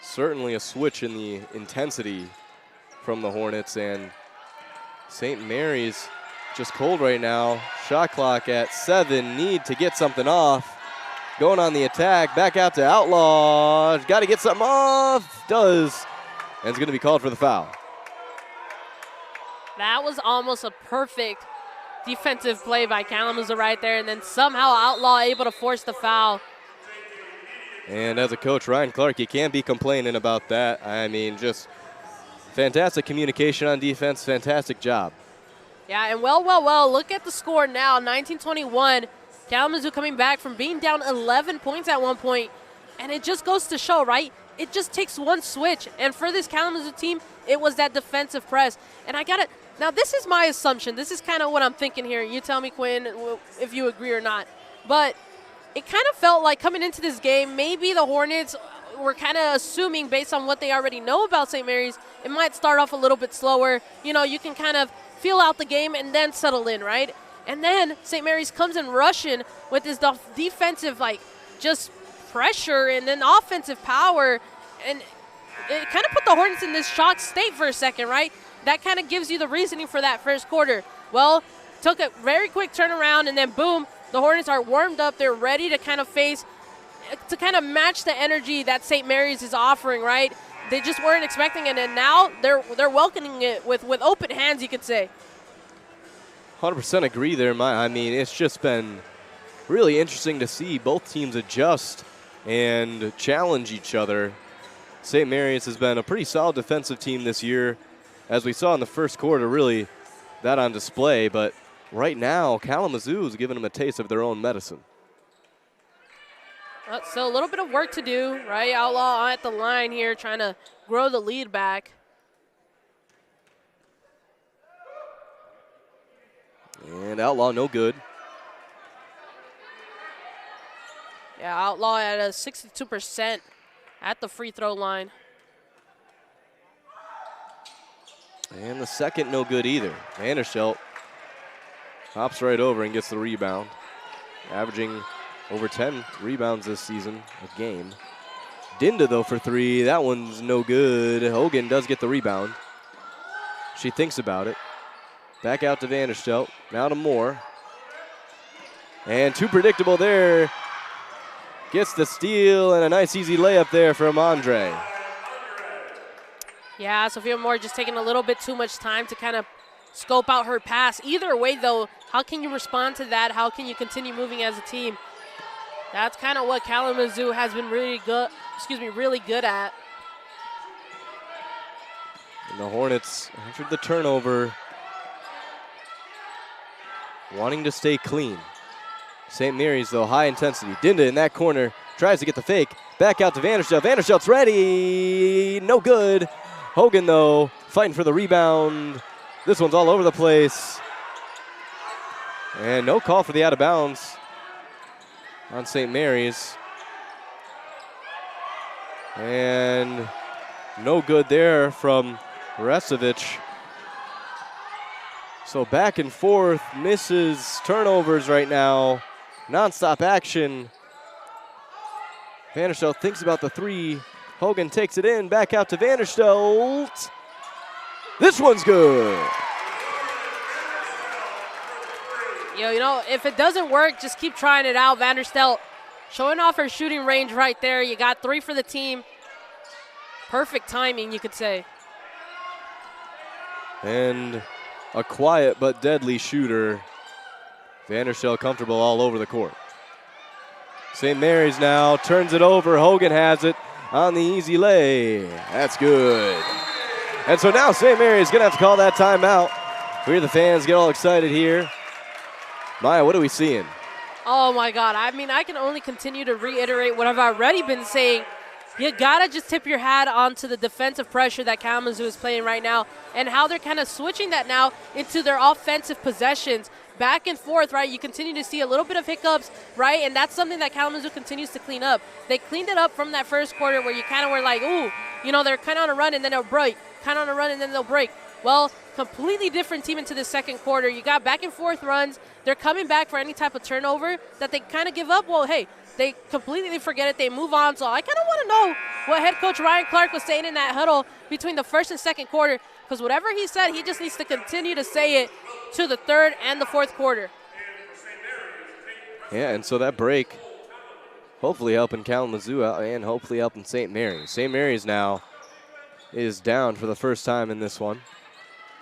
Certainly a switch in the intensity from the Hornets, and St. Mary's just cold right now. Shot clock at 7. Need to get something off. Going on the attack. Back out to Outlaw. Got to get something off. Does. And it's going to be called for the foul. That was almost a perfect defensive play by Kalamazoo right there, and then somehow Outlaw able to force the foul. And as a coach, Ryan Clark, you can't be complaining about that. I mean, just fantastic communication on defense, fantastic job. Yeah, and well, look at the score now, 19-21. Kalamazoo coming back from being down 11 points at one point, and it just goes to show, right? It just takes one switch, and for this Kalamazoo team, it was that defensive press. And I got to, now this is my assumption. This is kind of what I'm thinking here. You tell me, Quinn, if you agree or not. But it kind of felt like coming into this game, maybe the Hornets were kind of assuming based on what they already know about St. Mary's, it might start off a little bit slower. You know, you can kind of feel out the game and then settle in, right? And then St. Mary's comes in rushing with this defensive, like, just pressure and then offensive power. And it kind of put the Hornets in this shock state for a second, right? That kind of gives you the reasoning for that first quarter. Well, took a very quick turnaround, and then boom, the Hornets are warmed up. They're ready to kind of face, to kind of match the energy that St. Mary's is offering, right? They just weren't expecting it, and now they're welcoming it with open hands, you could say. 100% agree there. I mean, it's just been really interesting to see both teams adjust and challenge each other. St. Mary's has been a pretty solid defensive team this year, as we saw in the first quarter, really that on display. But right now, Kalamazoo is giving them a taste of their own medicine. So a little bit of work to do, right? Outlaw at the line here trying to grow the lead back. And Outlaw no good. Yeah, Outlaw at a 62% at the free throw line. And the second, no good either. Vanderstelt hops right over and gets the rebound, averaging over 10 rebounds this season a game. Dinda, though, for three. That one's no good. Hogan does get the rebound. She thinks about it. Back out to Vanderstelt. Now to Moore. And too predictable there. Gets the steal and a nice easy layup there from Andre. Yeah, Sophia Moore just taking a little bit too much time to kind of scope out her pass. Either way, though, how can you respond to that? How can you continue moving as a team? That's kind of what Kalamazoo has been really good at. And the Hornets, after the turnover, wanting to stay clean. St. Mary's, though, high intensity. Dinda in that corner tries to get the fake. Back out to Vanderstelt. Vanderstelt's ready. No good. Hogan, though, fighting for the rebound. This one's all over the place. And no call for the out of bounds on St. Mary's. And no good there from Resovic. So back and forth, misses, turnovers right now. Non-stop action. Vanderstelt thinks about the three. Hogan takes it in, back out to Vanderstelt. This one's good. You know, if it doesn't work, just keep trying it out. Vanderstelt showing off her shooting range right there. You got three for the team. Perfect timing, you could say. And a quiet but deadly shooter. Vanderstelt comfortable all over the court. St. Mary's now turns it over. Hogan has it on the easy lay. That's good. And so now St. Mary's going to have to call that timeout. We hear the fans get all excited here. Maya, what are we seeing? Oh, my God. I mean, I can only continue to reiterate what I've already been saying. You got to just tip your hat onto the defensive pressure that Kalamazoo is playing right now and how they're kind of switching that now into their offensive possessions. Back and forth, right? You continue to see a little bit of hiccups, right? And that's something that Kalamazoo continues to clean up. They cleaned it up from that first quarter where you kind of were like, ooh, you know, they're kind of on a run and then they'll break. Kind of on a run and then they'll break. Well, completely different team into the second quarter. You got back and forth runs. They're coming back for any type of turnover that they kind of give up. Well, hey, they completely forget it. They move on. So I kind of want to know what head coach Ryan Clark was saying in that huddle between the first and second quarter, because whatever he said, he just needs to continue to say it to the third and the fourth quarter. Yeah, and so that break hopefully helping Kalamazoo out and hopefully helping St. Mary's. St. Mary's now is down for the first time in this one.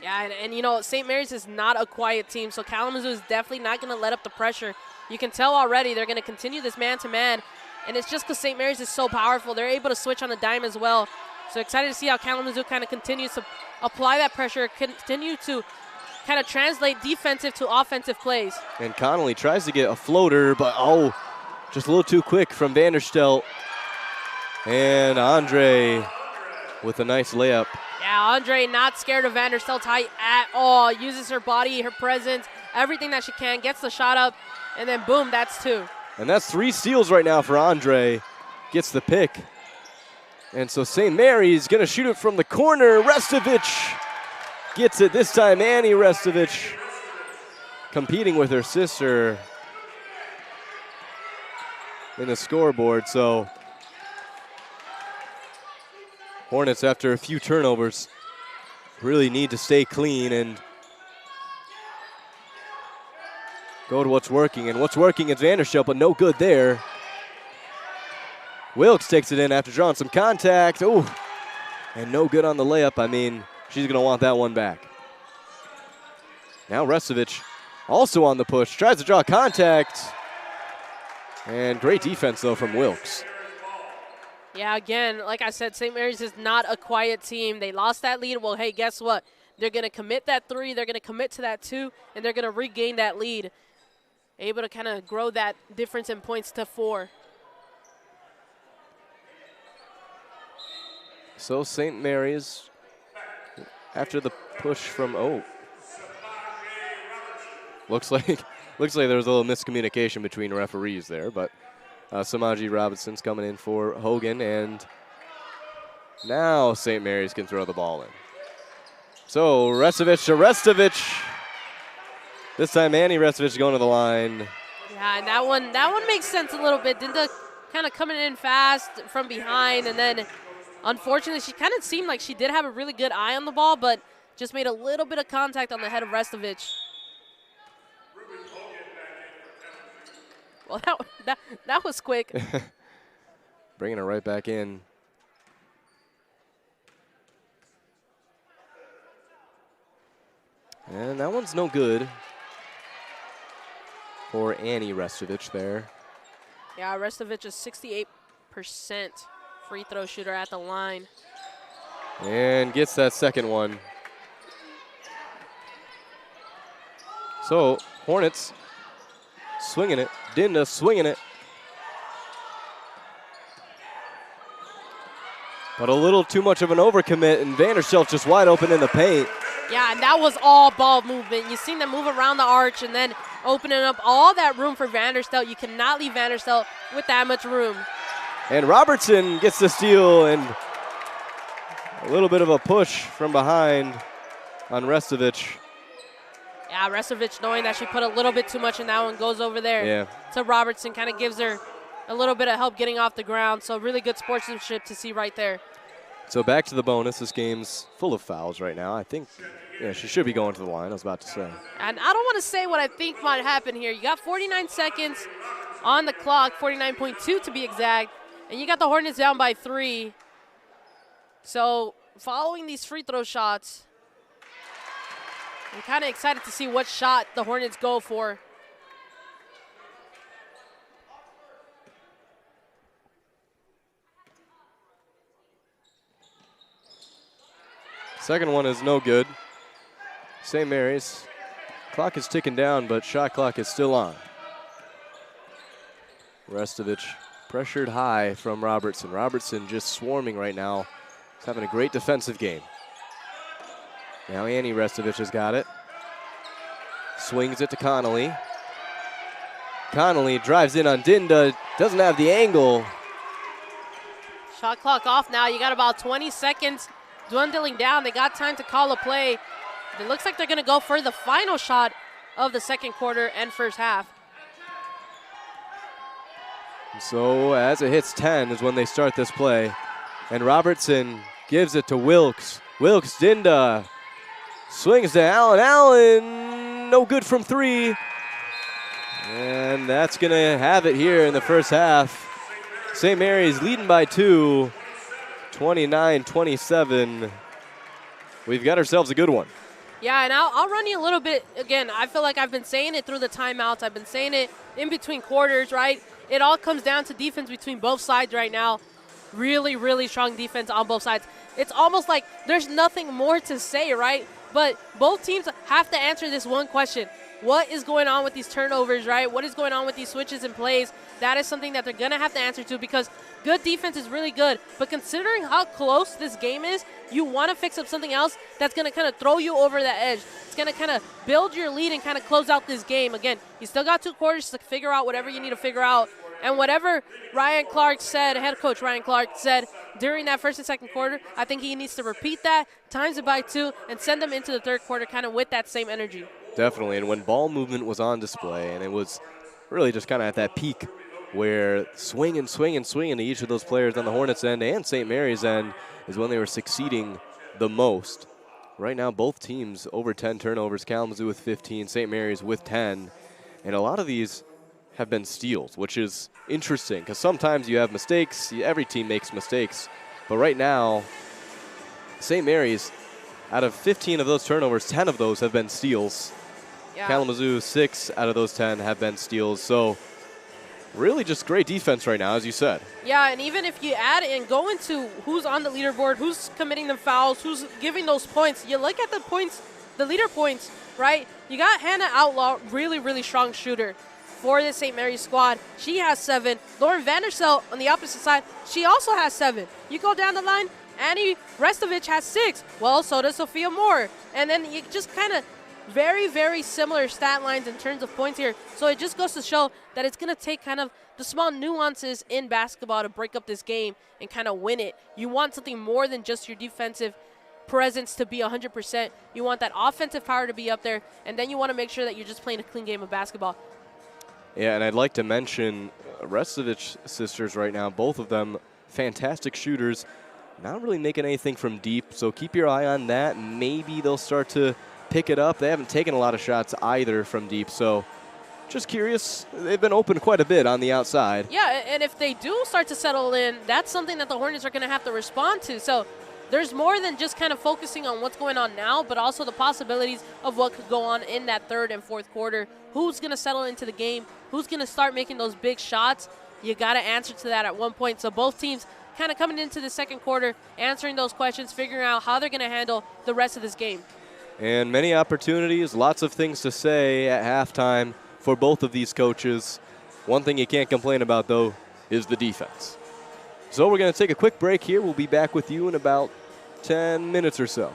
Yeah, and you know, St. Mary's is not a quiet team, so Kalamazoo is definitely not going to let up the pressure. You can tell already they're going to continue this man-to-man, and it's just because St. Mary's is so powerful. They're able to switch on the dime as well. So excited to see how Kalamazoo kind of continues to apply that pressure, continue to kind of translate defensive to offensive plays. And Connolly tries to get a floater, but just a little too quick from Vanderstelt. And Andre with a nice layup. Yeah, Andre not scared of Vanderstelt's height at all. Uses her body, her presence, everything that she can, gets the shot up, and then boom, that's two. And that's 3 steals right now for Andre. Gets the pick. And so St. Mary's going to shoot it from the corner. Restovic gets it this time. Annie Restovic competing with her sister in the scoreboard. So Hornets, after a few turnovers, really need to stay clean and go to what's working. And what's working is Vanderstelt, but no good there. Wilkes takes it in after drawing some contact. Ooh, and no good on the layup. I mean, she's going to want that one back. Now Restovic also on the push. Tries to draw contact. And great defense, though, from Wilkes. Yeah, again, like I said, St. Mary's is not a quiet team. They lost that lead. Well, hey, guess what? They're going to commit that 3. They're going to commit to that 2, and they're going to regain that lead. Able to kind of grow that difference in points to 4. So St. Mary's, after the push from, looks like there was a little miscommunication between referees there, but Samaji Robinson's coming in for Hogan, and now St. Mary's can throw the ball in. So Restovich to Restovich. This time Annie Restovich going to the line. Yeah, and that one makes sense a little bit. Dinda kind of coming in fast from behind, and then unfortunately she kind of seemed like she did have a really good eye on the ball, but just made a little bit of contact on the head of Restovich. Well, that was quick. Bringing it right back in. And that one's no good for Annie Restovich there. Yeah, Restovich is 68% free throw shooter at the line. And gets that second one. So Hornets swinging it. Dinda swinging it. But a little too much of an overcommit, and Vandershelf just wide open in the paint. Yeah, and that was all ball movement. You've seen them move around the arch and then opening up all that room for Vandersteldt. You cannot leave Vandersteldt with that much room. And Robertson gets the steal, and a little bit of a push from behind on Restovich. Yeah, Restovich knowing that she put a little bit too much in that one goes over there to Robertson, kind of gives her a little bit of help getting off the ground. So really good sportsmanship to see right there. So back to the bonus. This game's full of fouls right now. I think, she should be going to the line, I was about to say. And I don't want to say what I think might happen here. You got 49 seconds on the clock, 49.2 to be exact, and you got the Hornets down by 3. So following these free throw shots, I'm kind of excited to see what shot the Hornets go for. Second one is no good. St. Mary's. Clock is ticking down, but shot clock is still on. Restovich pressured high from Robertson. Robertson just swarming right now. He's having a great defensive game. Now Annie Restovich has got it. Swings it to Connolly. Connolly drives in on Dinda. Doesn't have the angle. Shot clock off now. You got about 20 seconds dwindling down. They got time to call a play. It looks like they're going to go for the final shot of the second quarter and first half. So as it hits 10 is when they start this play. And Robertson gives it to Wilkes. Wilkes, Dinda. Swings to Allen. Allen, no good from 3. And that's going to have it here in the first half. St. Mary's leading by 2, 29-27. We've got ourselves a good one. Yeah, and I'll run you a little bit. Again, I feel like I've been saying it through the timeouts. I've been saying it in between quarters, right? It all comes down to defense between both sides right now. Really, really strong defense on both sides. It's almost like there's nothing more to say, right? But both teams have to answer this one question. What is going on with these turnovers, right? What is going on with these switches and plays? That is something that they're going to have to answer to, because good defense is really good. But considering how close this game is, you want to fix up something else that's going to kind of throw you over the edge. It's going to kind of build your lead and kind of close out this game. Again, you still got 2 quarters to figure out whatever you need to figure out. And whatever Ryan Clark said, head coach Ryan Clark said during that first and second quarter, I think he needs to repeat that, times it by 2, and send them into the third quarter kind of with that same energy. Definitely, and when ball movement was on display, and it was really just kind of at that peak where swing to each of those players on the Hornets end and St. Mary's end is when they were succeeding the most. Right now, both teams over 10 turnovers, Kalamazoo with 15, St. Mary's with 10, and a lot of these have been steals, which is interesting because sometimes you have mistakes. Every team makes mistakes, but right now, St. Mary's, out of 15 of those turnovers, 10 of those have been steals. Yeah. Kalamazoo, 6 out of those 10 have been steals. So really just great defense right now, as you said. Yeah, and even if you add and go into who's on the leaderboard, who's committing the fouls, who's giving those points, you look at the points, the leader points, right? You got Hannah Outlaw, really, really strong shooter for the St. Mary's squad. She has 7. Lauren Vandersteldt on the opposite side, she also has 7. You go down the line, Annie Restovich has 6. Well, so does Sophia Moore. And then you just kind of very, very similar stat lines in terms of points here. So it just goes to show that it's going to take kind of the small nuances in basketball to break up this game and kind of win it. You want something more than just your defensive presence to be 100%. You want that offensive power to be up there, and then you want to make sure that you're just playing a clean game of basketball. Yeah, and I'd like to mention Restovich sisters right now, both of them fantastic shooters, not really making anything from deep, so keep your eye on that. Maybe they'll start to pick it up. They haven't taken a lot of shots either from deep, so just curious. They've been open quite a bit on the outside. Yeah, and if they do start to settle in, that's something that the Hornets are going to have to respond to. So there's more than just kind of focusing on what's going on now, but also the possibilities of what could go on in that third and fourth quarter. Who's going to settle into the game? Who's going to start making those big shots? You got to answer to that at one point. So both teams kind of coming into the second quarter, answering those questions, figuring out how they're going to handle the rest of this game. And many opportunities, lots of things to say at halftime for both of these coaches. One thing you can't complain about, though, is the defense. So we're going to take a quick break here. We'll be back with you in about 10 minutes or so.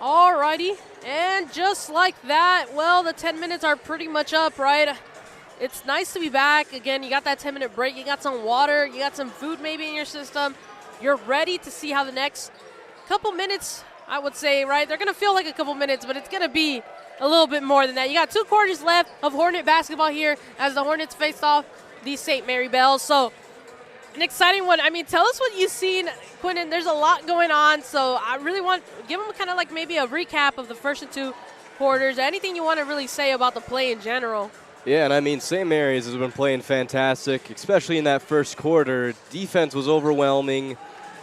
Alrighty, and just like that, well, the 10 minutes are pretty much up, right? It's nice to be back. Again, you got that 10-minute break. You got some water. You got some food maybe in your system. You're ready to see how the next couple minutes, I would say, right? They're going to feel like a couple minutes, but it's going to be a little bit more than that. You got 2 quarters left of Hornet basketball here as the Hornets face off the St. Mary Bells. So an exciting one. I mean, tell us what you've seen, Quentin. There's a lot going on, so I really want give them kind of like maybe a recap of the first and 2 quarters. Anything you want to really say about the play in general? Yeah, and I mean, St. Mary's has been playing fantastic, especially in that first quarter. Defense was overwhelming.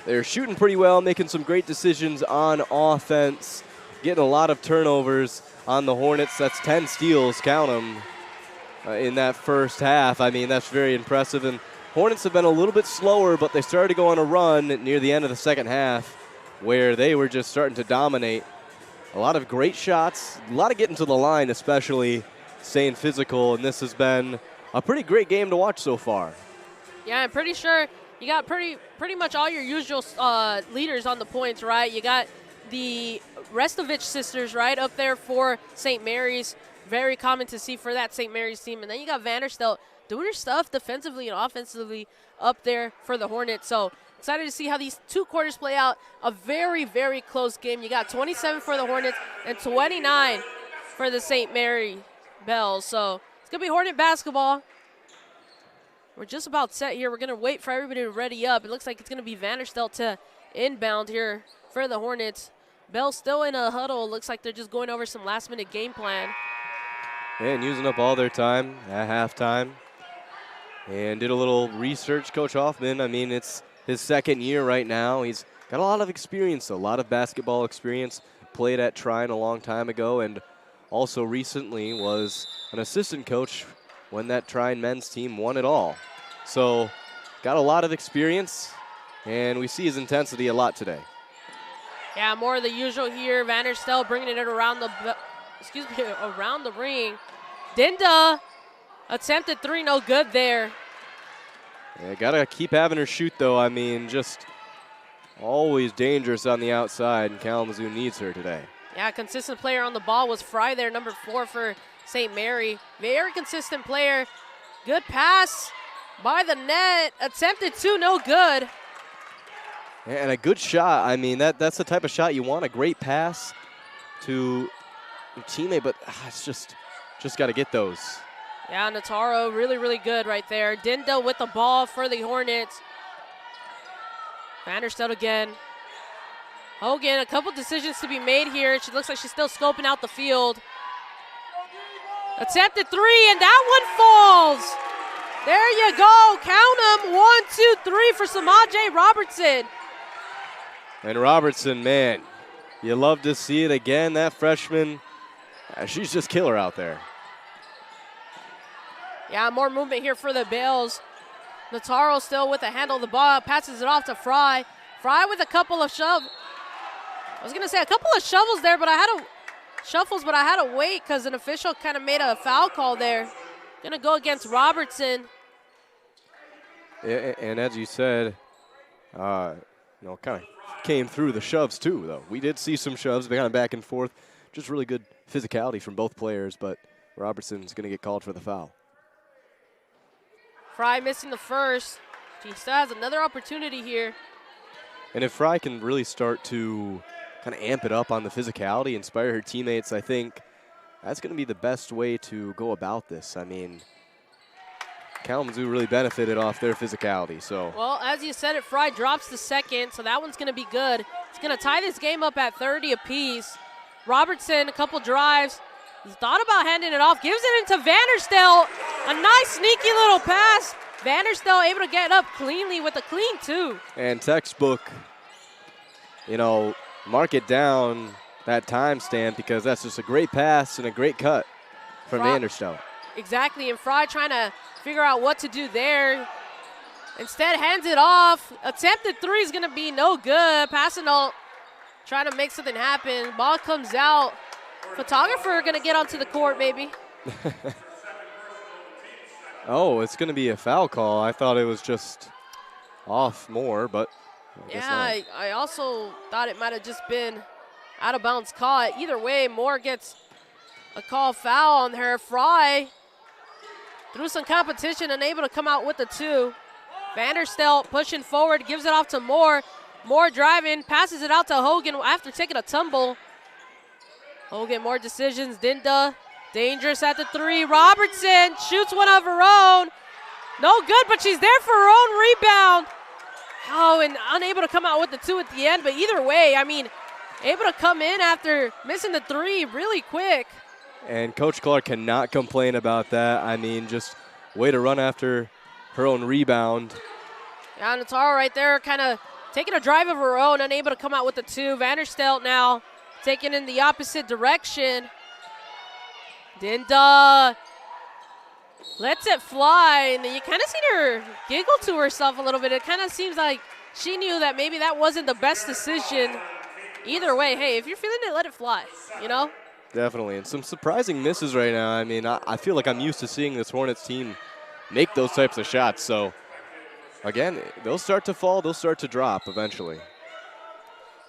They're shooting pretty well, making some great decisions on offense, getting a lot of turnovers on the Hornets. That's 10 steals, count them, in that first half. I mean, that's very impressive. And Hornets have been a little bit slower, but they started to go on a run near the end of the second half where they were just starting to dominate. A lot of great shots, a lot of getting to the line, especially staying physical, and this has been a pretty great game to watch so far. Yeah, I'm pretty sure you got pretty much all your usual leaders on the points, right? You got the Restovich sisters right up there for St. Mary's. Very common to see for that St. Mary's team. And then you got Vanderstelt doing her stuff defensively and offensively up there for the Hornets. So excited to see how these 2 quarters play out. A very, very close game. You got 27 for the Hornets and 29 for the St. Mary Bells. So it's going to be Hornet basketball. We're just about set here. We're going to wait for everybody to ready up. It looks like it's going to be Vanderstelt to inbound here for the Hornets. Bells still in a huddle. Looks like they're just going over some last-minute game plan. Yeah, and using up all their time at halftime. And did a little research, Coach Hoffman. I mean, it's his second year right now. He's got a lot of experience, a lot of basketball experience. Played at Trine a long time ago, and also recently was an assistant coach when that Trine men's team won it all. So got a lot of experience, and we see his intensity a lot today. Yeah, more of the usual here. Vanderstelt bringing it around around the ring. Dinda attempted 3, no good there. Yeah, gotta keep having her shoot though. I mean, just always dangerous on the outside, and Kalamazoo needs her today. Yeah, consistent player on the ball was Fry there, number 4 for St. Mary. Very consistent player. Good pass by the net. Attempted 2, no good. And a good shot. I mean, that's the type of shot you want, a great pass to your teammate, but it's just got to get those. Yeah, Nataro really, really good right there. Dinda with the ball for the Hornets. Vanderstelt again. Hogan, a couple decisions to be made here. She looks like she's still scoping out the field. Attempted 3, and that one falls. There you go. Count them. 1, 2, 3 for Samaje Robertson. And Robertson, man, you love to see it again. That freshman, she's just killer out there. Yeah, more movement here for the Bells. Nataro still with the handle of the ball. Passes it off to Fry. Fry with a couple of shovels. I was going to say a couple of shovels there, but I had to wait because an official kind of made a foul call there. Going to go against Robertson. And as you said, kind of came through the shoves too, though. We did see some shoves, kind of back and forth. Just really good physicality from both players, but Robertson's going to get called for the foul. Fry missing the first. She still has another opportunity here. And if Fry can really start to kind of amp it up on the physicality, inspire her teammates, I think that's going to be the best way to go about this. I mean, Kalamazoo really benefited off their physicality. So, well, as you said it, Fry drops the second, so that one's going to be good. It's going to tie this game up at 30 apiece. Robertson, a couple drives. He's thought about handing it off, gives it into Vanderstelt. A nice sneaky little pass. Vanderstelt able to get up cleanly with a clean 2. And textbook, mark it down that timestamp because that's just a great pass and a great cut from Vanderstelt. Exactly, and Fry trying to figure out what to do there. Instead, hands it off. Attempted 3 is going to be no good. Passing out, trying to make something happen. Ball comes out. Photographer going to get onto the court, maybe. Oh, it's going to be a foul call. I thought it was just off more, but I guess not. I also thought it might have just been Out of bounds caught. Either way, Moore gets a call foul on her. Fry, through some competition, unable to come out with the 2. Vanderstelt pushing forward, gives it off to Moore. Moore driving, passes it out to Hogan after taking a tumble. Hogan, more decisions. Dinda, dangerous at the 3. Robertson shoots one of her own. No good, but she's there for her own rebound. Oh, and unable to come out with the 2 at the end, but either way, I mean, able to come in after missing the 3 really quick. And Coach Clark cannot complain about that. I mean, just way to run after her own rebound. Yeah, and Natara right there kind of taking a drive of her own, unable to come out with the 2. Vanderstelt now taking in the opposite direction. Dinda lets it fly, and you kind of seen her giggle to herself a little bit. It kind of seems like she knew that maybe that wasn't the best decision. Either way, hey, if you're feeling it, let it fly, you know? Definitely, and some surprising misses right now. I mean, I feel like I'm used to seeing this Hornets team make those types of shots. So, again, they'll start to fall, they'll start to drop eventually.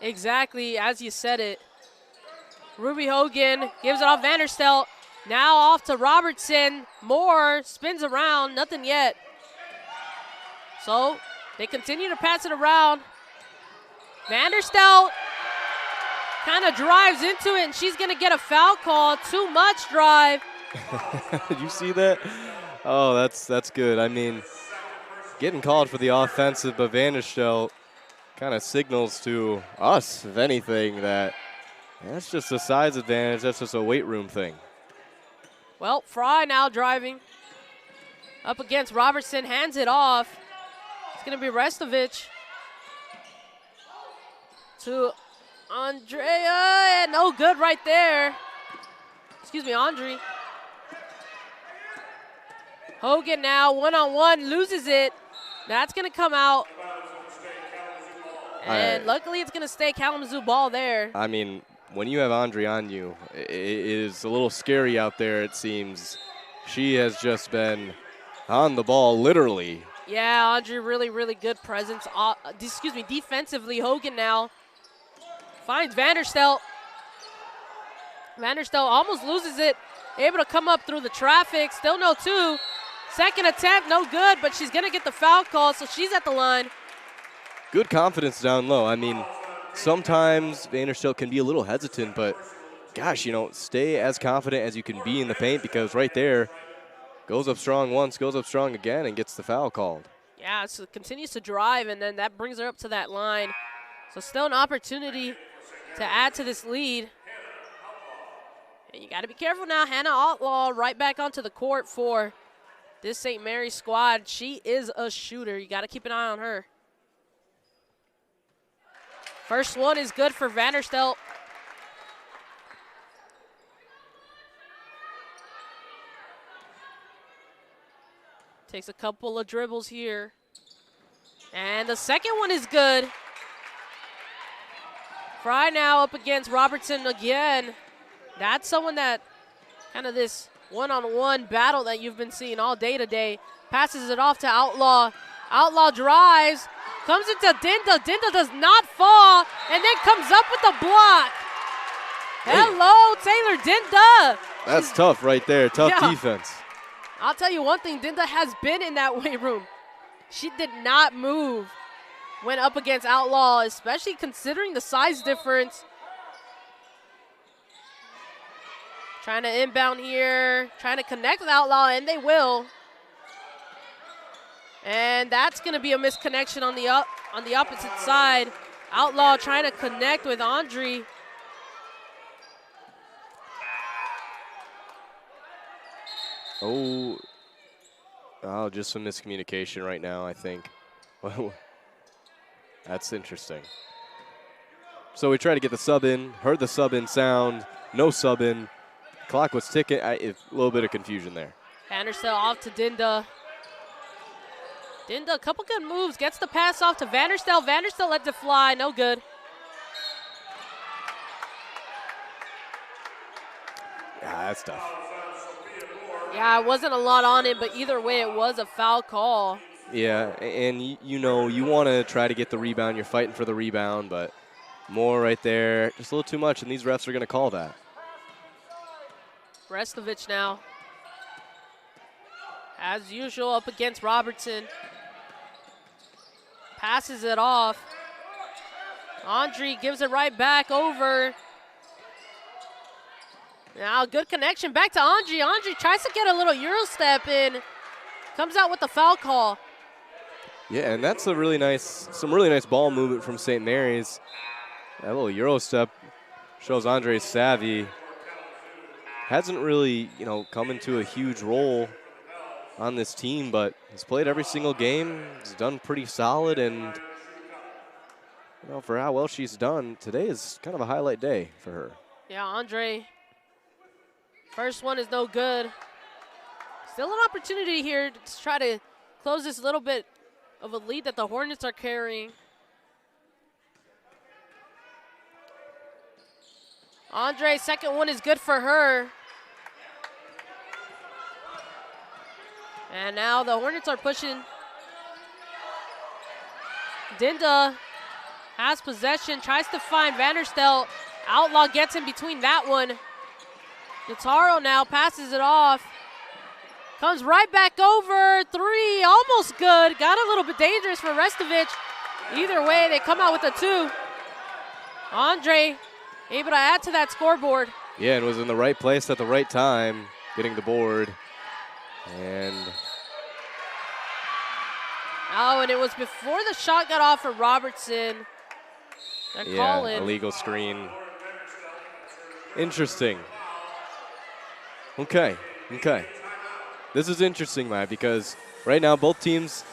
Exactly, as you said it. Ruby Hogan gives it off Vanderstelt. Now off to Robertson. Moore spins around, nothing yet. So, they continue to pass it around. Vanderstelt kind of drives into it, and she's going to get a foul call. Too much drive. Did you see that? Oh, that's good. I mean, getting called for the offensive, but Vanderstelt kind of signals to us, if anything, that that's just a size advantage. That's just a weight room thing. Well, Fry now driving up against Robertson, hands it off. It's going to be Restovich to Andrea, and no good right there. Excuse me, Andre. Hogan now one-on-one, loses it. That's going to come out. And luckily it's going to stay Kalamazoo ball there. I mean, when you have Andre on you, it is a little scary out there, it seems. She has just been on the ball, literally. Yeah, Andre, really, really good presence. Defensively, Hogan now finds Vanderstelt. Vanderstelt almost loses it. Able to come up through the traffic. Still no 2. Second attempt, no good, but she's going to get the foul call, so she's at the line. Good confidence down low. I mean, sometimes Vanderstelt can be a little hesitant, but gosh, you know, stay as confident as you can be in the paint, because right there, goes up strong once, goes up strong again, and gets the foul called. Yeah, so continues to drive, and then that brings her up to that line. So still an opportunity to add to this lead. And you got to be careful now. Hannah Outlaw right back onto the court for this St. Mary's squad. She is a shooter. You got to keep an eye on her. First one is good for Vanderstelt. Takes a couple of dribbles here. And the second one is good. Fry now up against Robertson again. That's someone that kind of this one-on-one battle that you've been seeing all day today. Passes it off to Outlaw. Outlaw drives, comes into Dinda. Dinda does not fall, and then comes up with a block. Hello, Taylor Dinda. That's tough right there, tough defense. I'll tell you one thing, Dinda has been in that weight room. She did not move when up against Outlaw, especially considering the size difference. Trying to inbound here, trying to connect with Outlaw, and they will. And that's going to be a misconnection on the opposite side. Outlaw trying to connect with Andre. Oh, just some miscommunication right now, I think. That's interesting. So we tried to get the sub in, heard the sub in sound, no sub in. Clock was ticking, a little bit of confusion there. Vanderstelt off to Dinda. Dinda, a couple good moves, gets the pass off to Vanderstelt. Vanderstelt lets it fly, no good. Yeah, that's tough. Yeah, it wasn't a lot on it, but either way, it was a foul call. Yeah, and you know, you want to try to get the rebound. You're fighting for the rebound, but More right there. Just a little too much, and these refs are going to call that. Restovich now. As usual, up against Robertson. Passes it off. Andre gives it right back over. Now, good connection back to Andre. Andre tries to get a little Euro step in. Comes out with the foul call. Yeah, and that's some really nice ball movement from St. Mary's. That little Euro step shows Andre's savvy. Hasn't really, come into a huge role on this team, but he's played every single game. He's done pretty solid, and for how well she's done, today is kind of a highlight day for her. Yeah, Andre. First one is no good. Still an opportunity here to try to close this little bit of a lead that the Hornets are carrying. Andre's second one is good for her. And now the Hornets are pushing. Dinda has possession, tries to find Vanderstel. Outlaw gets in between that one. Notaro now passes it off. Comes right back over. Three, almost good. Got a little bit dangerous for Restovich. Either way, they come out with a two. Andre able to add to that scoreboard. Yeah, and was in the right place at the right time, getting the board. And it was before the shot got off for Robertson. They're calling. Illegal screen. Interesting. Okay. This is interesting, Matt, because right now both teams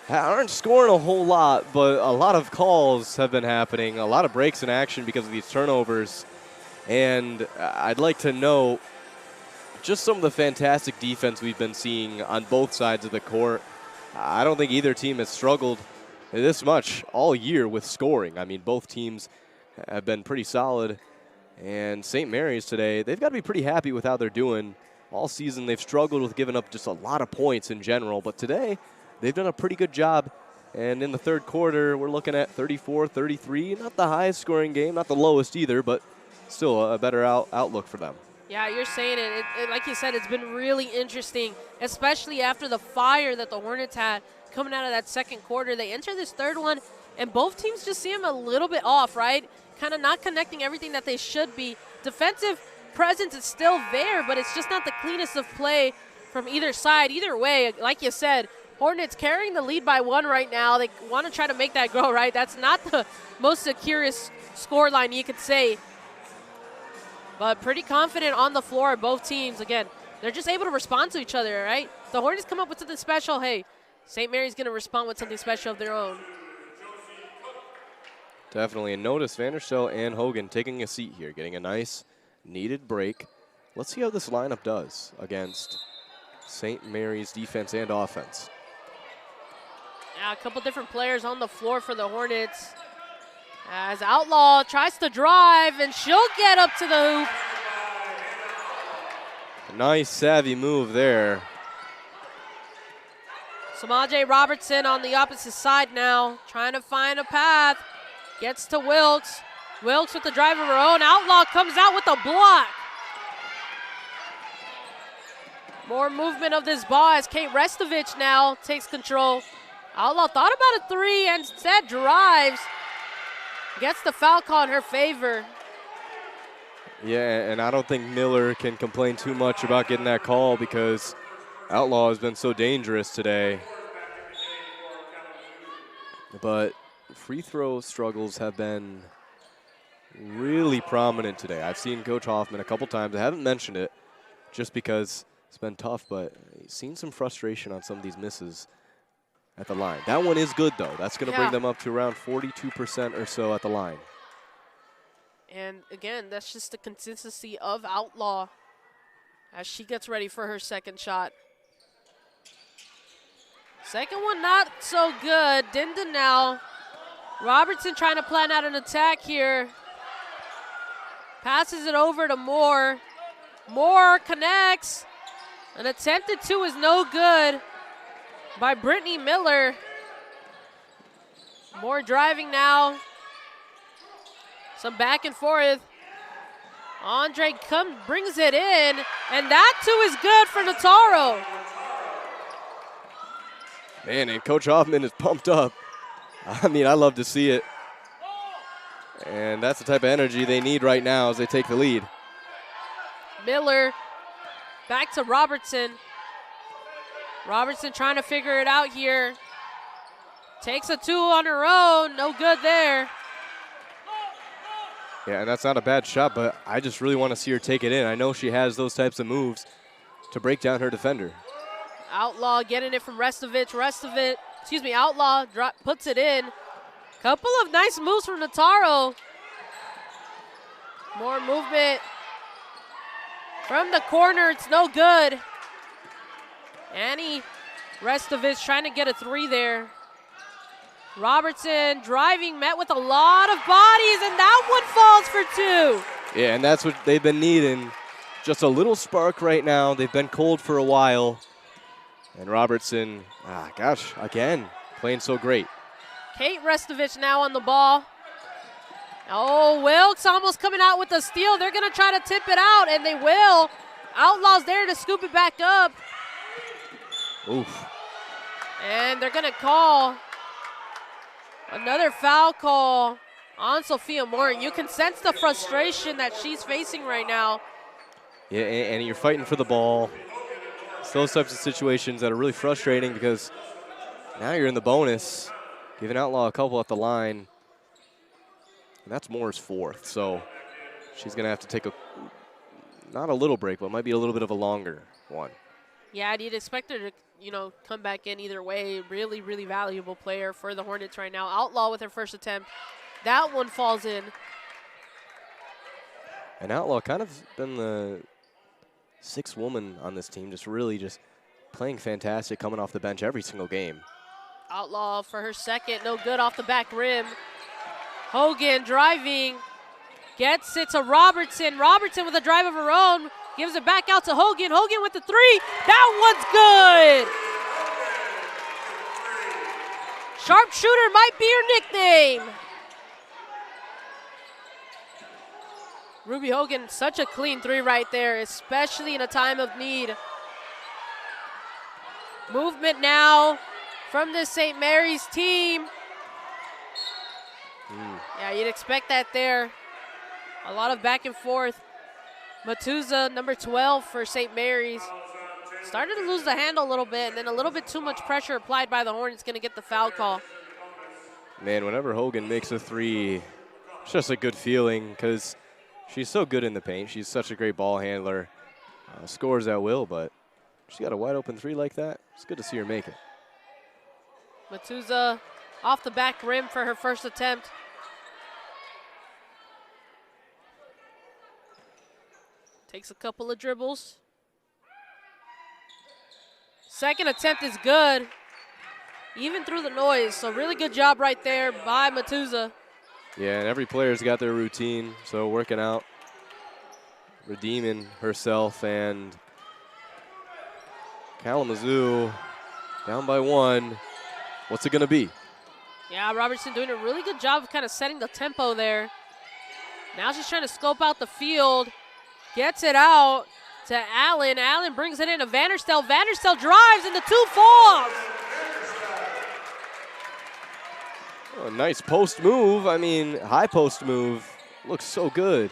aren't scoring a whole lot, but a lot of calls have been happening, a lot of breaks in action because of these turnovers. And I'd like to know just some of the fantastic defense we've been seeing on both sides of the court. I don't think either team has struggled this much all year with scoring. I mean, both teams have been pretty solid. And St. Mary's today, they've got to be pretty happy with how they're doing. All season, they've struggled with giving up just a lot of points in general. But today, they've done a pretty good job. And in the third quarter, we're looking at 34-33. Not the highest scoring game, not the lowest either, but still a better outlook for them. Yeah, you're saying it. Like you said, it's been really interesting, especially after the fire that the Hornets had coming out of that second quarter. They enter this third one, and both teams just seem a little bit off, right? Kind of not connecting everything that they should be. Defensive presence is still there, but it's just not the cleanest of play from either side. Either way, like you said, Hornets carrying the lead by one right now. They want to try to make that grow, right? That's not the most securest score line you could say. But pretty confident on the floor, both teams. Again, they're just able to respond to each other, right? The Hornets come up with something special. Hey, St. Mary's going to respond with something special of their own. Definitely. And notice Vanderstel and Hogan taking a seat here, getting a nice, needed break. Let's see how this lineup does against St. Mary's defense and offense. Yeah, a couple different players on the floor for the Hornets. As Outlaw tries to drive, and she'll get up to the hoop. A nice, savvy move there. Samaje Robertson on the opposite side now, trying to find a path. Gets to Wilkes. Wilkes with the drive of her own. Outlaw comes out with a block. More movement of this ball as Kate Restovich now takes control. Outlaw thought about a three and instead drives. Gets the foul call in her favor. Yeah, and I don't think Miller can complain too much about getting that call because Outlaw has been so dangerous today. But free throw struggles have been really prominent today. I've seen Coach Hoffman a couple times. I haven't mentioned it just because it's been tough, but he's seen some frustration on some of these misses at the line. That one is good, though. That's going to bring them up to around 42% or so at the line. And, again, that's just the consistency of Outlaw as she gets ready for her second shot. Second one not so good. Dinda now. Robertson trying to plan out an attack here. Passes it over to Moore. Moore connects. An attempted two is no good by Brittany Miller. Moore driving now. Some back and forth. Andre brings it in, and that too is good for Notaro. Man, and Coach Hoffman is pumped up. I mean, I love to see it. And that's the type of energy they need right now as they take the lead. Miller back to Robertson. Robertson trying to figure it out here. Takes a 2 on her own. No good there. Yeah, and that's not a bad shot, but I just really want to see her take it in. I know she has those types of moves to break down her defender. Outlaw getting it from Restovich. Outlaw puts it in. Couple of nice moves from Notaro. More movement from the corner. It's no good. Annie Restovich trying to get a 3 there. Robertson driving, met with a lot of bodies, and that one falls for 2. Yeah, and that's what they've been needing. Just a little spark right now. They've been cold for a while. And Robertson, again, playing so great. Kate Restovich now on the ball. Oh, Wilkes almost coming out with a steal. They're going to try to tip it out, and they will. Outlaw's there to scoop it back up. Oof. And they're going to call another foul call on Sophia Morton. You can sense the frustration that she's facing right now. Yeah, and you're fighting for the ball. It's those types of situations that are really frustrating because now you're in the bonus, giving Outlaw a couple at the line. And that's Moore's 4th, so she's going to have to take not a little break, but might be a little bit of a longer one. Yeah, I'd expect her to, come back in either way. Really, really valuable player for the Hornets right now. Outlaw with her first attempt. That one falls in. And Outlaw kind of been the 6th woman on this team, just playing fantastic, coming off the bench every single game. Outlaw for her second, no good off the back rim. Hogan driving, gets it to Robertson. Robertson with a drive of her own, gives it back out to Hogan. Hogan with the 3, that one's good. Sharpshooter might be her nickname. Ruby Hogan, such a clean 3 right there, especially in a time of need. Movement from this St. Mary's team. Yeah, you'd expect that there. A lot of back and forth. Matuza, number 12 for St. Mary's. Started to lose the handle a little bit, and then a little bit too much pressure applied by the Hornets, going to get the foul call. Man, whenever Hogan makes a 3, it's just a good feeling because she's so good in the paint. She's such a great ball handler. Scores at will, but she's got a wide open 3 like that. It's good to see her make it. Matuza off the back rim for her first attempt. Takes a couple of dribbles. Second attempt is good, even through the noise. So really good job right there by Matuza. Yeah, and every player's got their routine, so working out, redeeming herself, and Kalamazoo down by 1. What's it going to be? Yeah, Robertson doing a really good job of kind of setting the tempo there. Now she's trying to scope out the field. Gets it out to Allen. Allen brings it in to Vanderstel. Vanderstel drives, and the 2 falls. Oh, nice post move. I mean, high post move. Looks so good.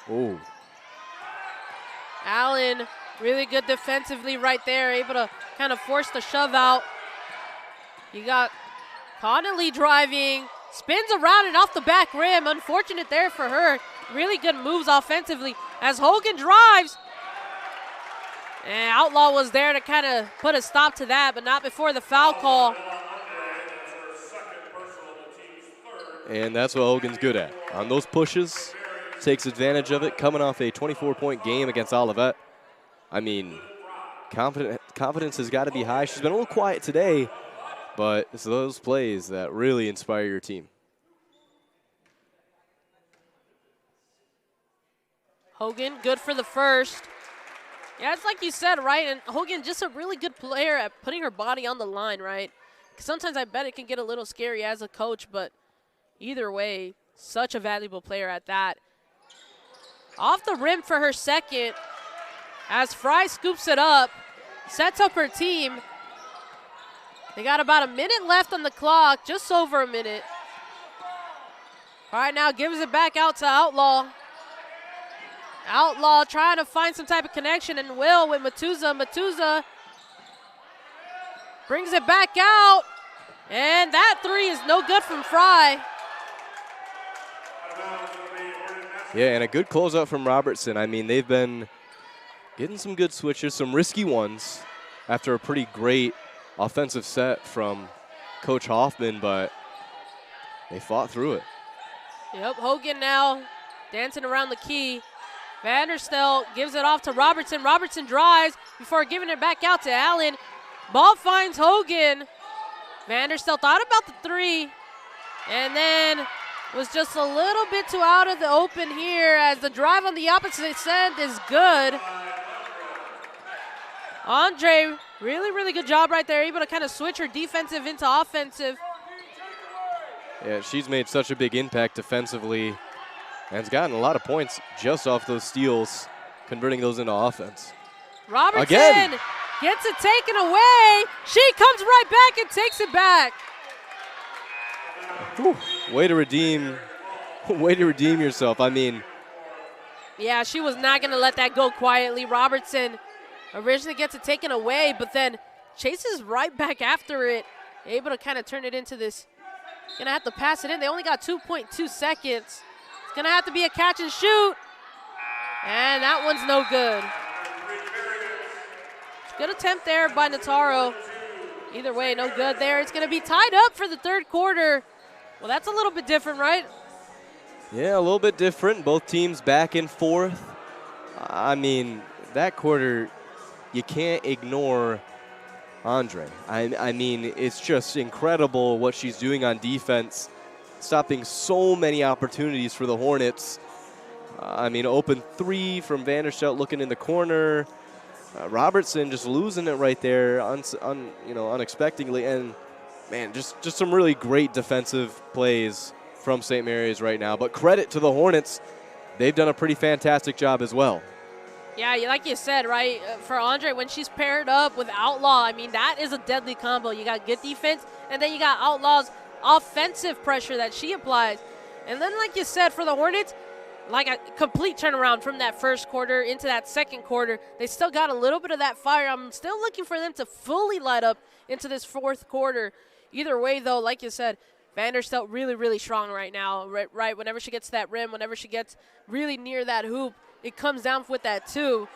Oh. Allen, really good defensively right there, able to kind of force the shove out. You got Connolly driving, spins around and off the back rim. Unfortunate there for her. Really good moves offensively as Hogan drives. And Outlaw was there to kind of put a stop to that, but not before the foul call. And that's what Hogan's good at. On those pushes, takes advantage of it, coming off a 24-point game against Olivet. I mean, confidence has got to be high. She's been a little quiet today, but it's those plays that really inspire your team. Hogan, good for the first. Yeah, it's like you said, right? And Hogan, just a really good player at putting her body on the line, right? 'Cause sometimes I bet it can get a little scary as a coach, but either way, Such a valuable player at that. Off the rim for her second as Fry scoops it up, sets up her team. They got about a minute left on the clock, just over a minute. All right, now gives it back out to Outlaw. Outlaw trying to find some type of connection, and will with Matuza. Matuza brings it back out, and that three is no good from Fry. Yeah, and a good closeout from Robertson. I mean, they've been getting some good switches, some risky ones after a pretty great offensive set from Coach Hoffman, but they fought through it. Yep, Hogan now dancing around the key. Vanderstel gives it off to Robertson. Robertson drives before giving it back out to Allen. Ball finds Hogan. Vanderstel thought about the three and then was just a little bit too out of the open here as the drive on the opposite end is good. Andre, really good job right there, able to kind of switch her defensive into offensive. Yeah, she's made such a big impact defensively and has gotten a lot of points just off those steals, converting those into offense. Robertson Again. Gets it taken away. She comes right back and takes it back. Whew. Way to redeem yourself. I mean, yeah, she was not going to let that go quietly. Robertson originally gets it taken away, but then chases right back after it, able to kind of turn it into this. Going to have to pass it in. They only got 2.2 seconds. It's going to have to be a catch and shoot. And that one's no good. Good attempt there by Nataro. Either way, no good there. It's going to be tied up for the third quarter. Well, that's a little bit different, right? Yeah, a little bit different. Both teams back and forth. I mean, that quarter, you can't ignore Andre. I mean, it's just incredible what she's doing on defense, stopping so many opportunities for the Hornets. I mean, open three from Vanderstelt looking in the corner. Robertson just losing it right there, unexpectedly, and man, just some really great defensive plays from St. Mary's right now. But credit to the Hornets, they've done a pretty fantastic job as well. Yeah, like you said, right, for Andre, when she's paired up with Outlaw, I mean, that is a deadly combo. You got good defense, and then you got Outlaw's offensive pressure that she applies. And then, like you said, for the Hornets, like a complete turnaround from that first quarter into that second quarter. They still got a little bit of that fire. I'm still looking for them to fully light up into this fourth quarter. Either way, though, like you said, Vanderstelt really strong right now. Right, whenever she gets to that rim, whenever she gets really near that hoop, it comes down with that too.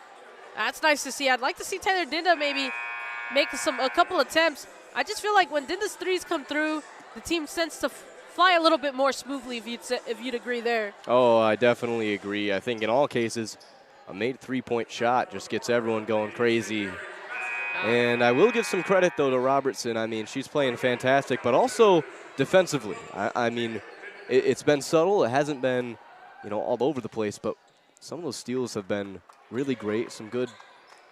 That's nice to see. I'd like to see Taylor Dinda maybe make a couple attempts. I just feel like when Dinda's threes come through, the team tends to fly a little bit more smoothly, if you'd agree there. Oh, I definitely agree. I think in all cases, a made three-point shot just gets everyone going crazy. And I will give some credit, though, to Robertson. I mean, she's playing fantastic, but also defensively. I mean, it's been subtle. It hasn't been, all over the place, but some of those steals have been really great. Some good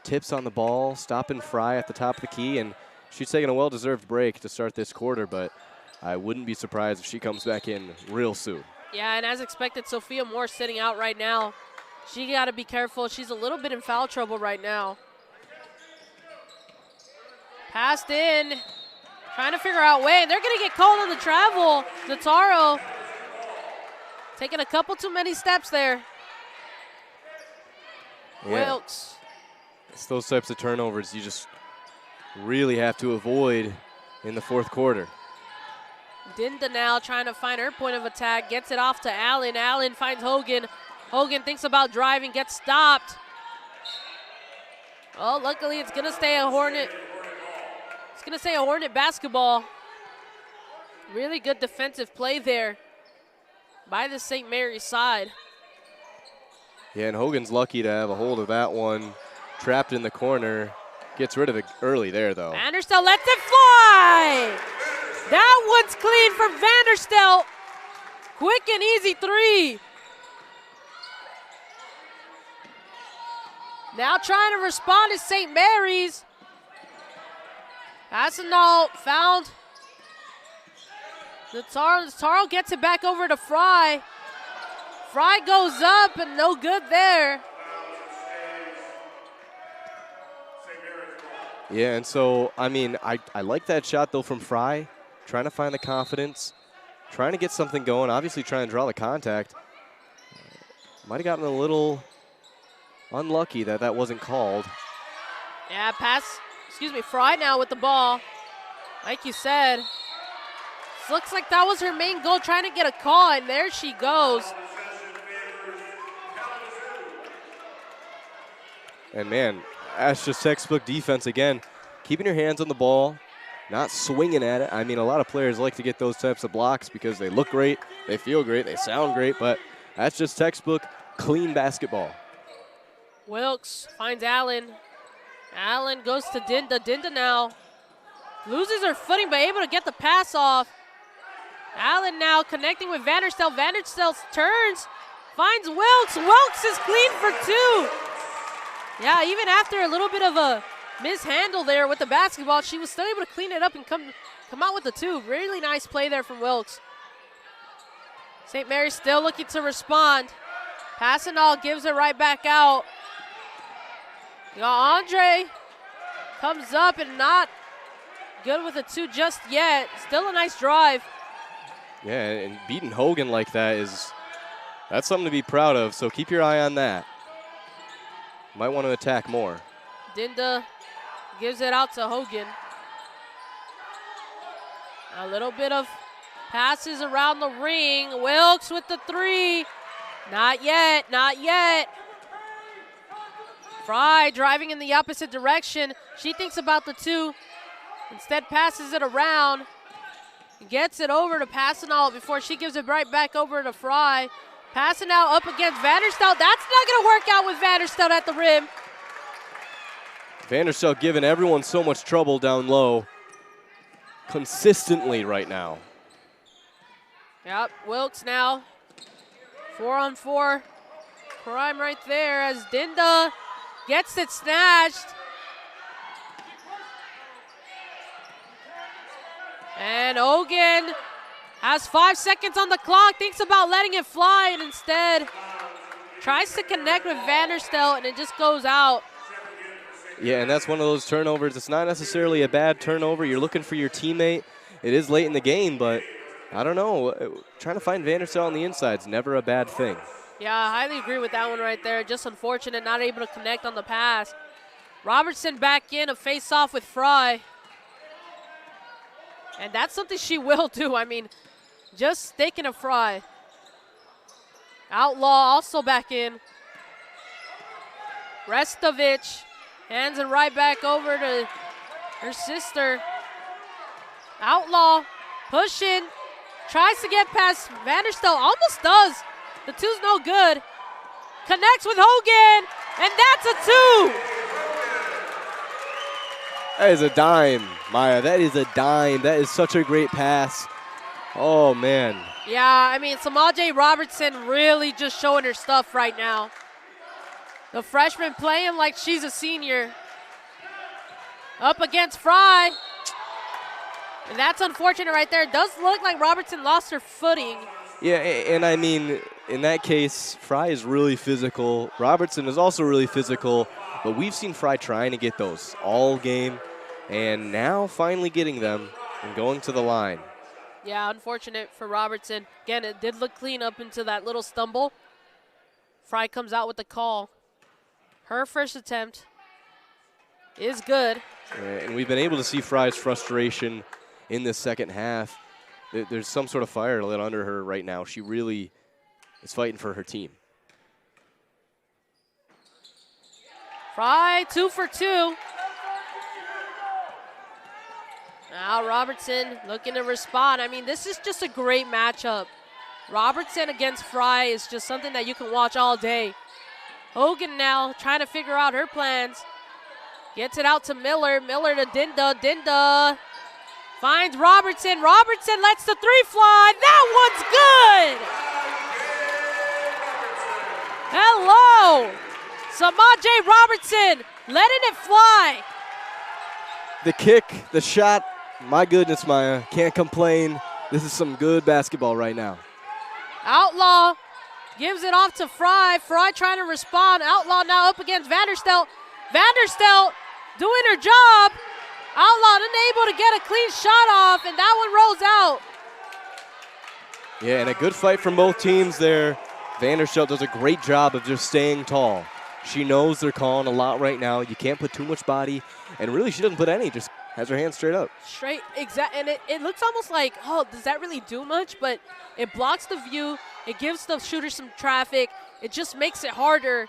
tips on the ball, stopping Fry at the top of the key, and she's taking a well-deserved break to start this quarter, but I wouldn't be surprised if she comes back in real soon. Yeah, and as expected, Sophia Moore sitting out right now. She got to be careful. She's a little bit in foul trouble right now. Passed in. Trying to figure out way. They're going to get called on the travel. Nataro taking a couple too many steps there. Yeah. Wilkes. It's those types of turnovers you just really have to avoid in the fourth quarter. Dinda now trying to find her point of attack. Gets it off to Allen. Allen finds Hogan. Hogan thinks about driving. Gets stopped. Oh, luckily it's going to stay a Hornet. It's going to stay a Hornet basketball. Really good defensive play there by the St. Mary's side. Yeah, and Hogan's lucky to have a hold of that one. Trapped in the corner. Gets rid of it early there, though. Vanderstel lets it fly. That one's clean from Vanderstel. Quick and easy three. Now trying to respond is St. Mary's. Hassendahl found Taro gets it back over to Fry. Fry goes up and no good there. Yeah, and so, I mean, I like that shot, though, from Fry. Trying to find the confidence, trying to get something going, obviously trying to draw the contact. Might have gotten a little unlucky that that wasn't called. Yeah, Fry now with the ball. Like you said, looks like that was her main goal, trying to get a call, and there she goes. And man, that's just textbook defense again. Keeping your hands on the ball, not swinging at it. I mean, a lot of players like to get those types of blocks because they look great, they feel great, they sound great, but that's just textbook clean basketball. Wilkes finds Allen. Allen goes to Dinda. Dinda now loses her footing, but able to get the pass off. Allen now connecting with Vanderstel. Vanderstel turns, finds Wilkes. Wilkes is clean for two. Yeah, even after a little bit of a mishandle there with the basketball, she was still able to clean it up and come out with the two. Really nice play there from Wilkes. St. Mary's still looking to respond. Passanal gives it right back out. You got Andre comes up and not good with a two just yet. Still a nice drive. Yeah, and beating Hogan like that's something to be proud of, so keep your eye on that. Might want to attack more. Dinda gives it out to Hogan. A little bit of passes around the ring. Wilkes with the three. Not yet, not yet. Fry driving in the opposite direction. She thinks about the two. Instead passes it around. Gets it over to Passanal before she gives it right back over to Fry. Passanal up against Vanderstel. That's not going to work out with Vanderstel at the rim. Vanderstel giving everyone so much trouble down low consistently right now. Yep, Wilkes now 4-on-4 crime right there as Dinda gets it snatched. And Hogan has 5 seconds on the clock, thinks about letting it fly, and instead tries to connect with Vanderstel, and it just goes out. Yeah, and that's one of those turnovers. It's not necessarily a bad turnover. You're looking for your teammate. It is late in the game, but I don't know. Trying to find Vanderstel on the inside is never a bad thing. Yeah, I highly agree with that one right there. Just unfortunate not able to connect on the pass. Robertson back in, a face-off with Fry. And that's something she will do. I mean, just sticking a Fry. Outlaw also back in. Restovich hands it right back over to her sister. Outlaw pushing, tries to get past Vanderstel, almost does. The two's no good. Connects with Hogan, and that's a two. That is a dime, Maya. That is a dime. That is such a great pass. Oh, man. Yeah, I mean, Samaje Robertson really just showing her stuff right now. The freshman playing like she's a senior. Up against Fry. And that's unfortunate right there. It does look like Robertson lost her footing. Yeah, and I mean, in that case, Fry is really physical. Robertson is also really physical, but we've seen Fry trying to get those all game, and now finally getting them and going to the line. Yeah, unfortunate for Robertson. Again, it did look clean up into that little stumble. Fry comes out with the call. Her first attempt is good. And we've been able to see Fry's frustration in the second half. There's some sort of fire lit under her right now. She really is fighting for her team. Fry 2 for 2. Now Robertson looking to respond. I mean, this is just a great matchup. Robertson against Fry is just something that you can watch all day. Hogan now trying to figure out her plans. Gets it out to Miller. Miller to Dinda. Dinda finds Robertson. Robertson lets the three fly. That one's good. Hello. Samaje Robertson letting it fly. The kick, the shot, my goodness, Maya, can't complain. This is some good basketball right now. Outlaw gives it off to Fry. Fry trying to respond. Outlaw now up against Vanderstelt. Vanderstelt doing her job. Outlaw unable to get a clean shot off, and that one rolls out. Yeah, and a good fight from both teams there. Vanderstelt does a great job of just staying tall. She knows they're calling a lot right now. You can't put too much body, and really she doesn't put any, just has her hands straight up. Straight, exact, and it looks almost like, oh, does that really do much? But it blocks the view. It gives the shooter some traffic. It just makes it harder.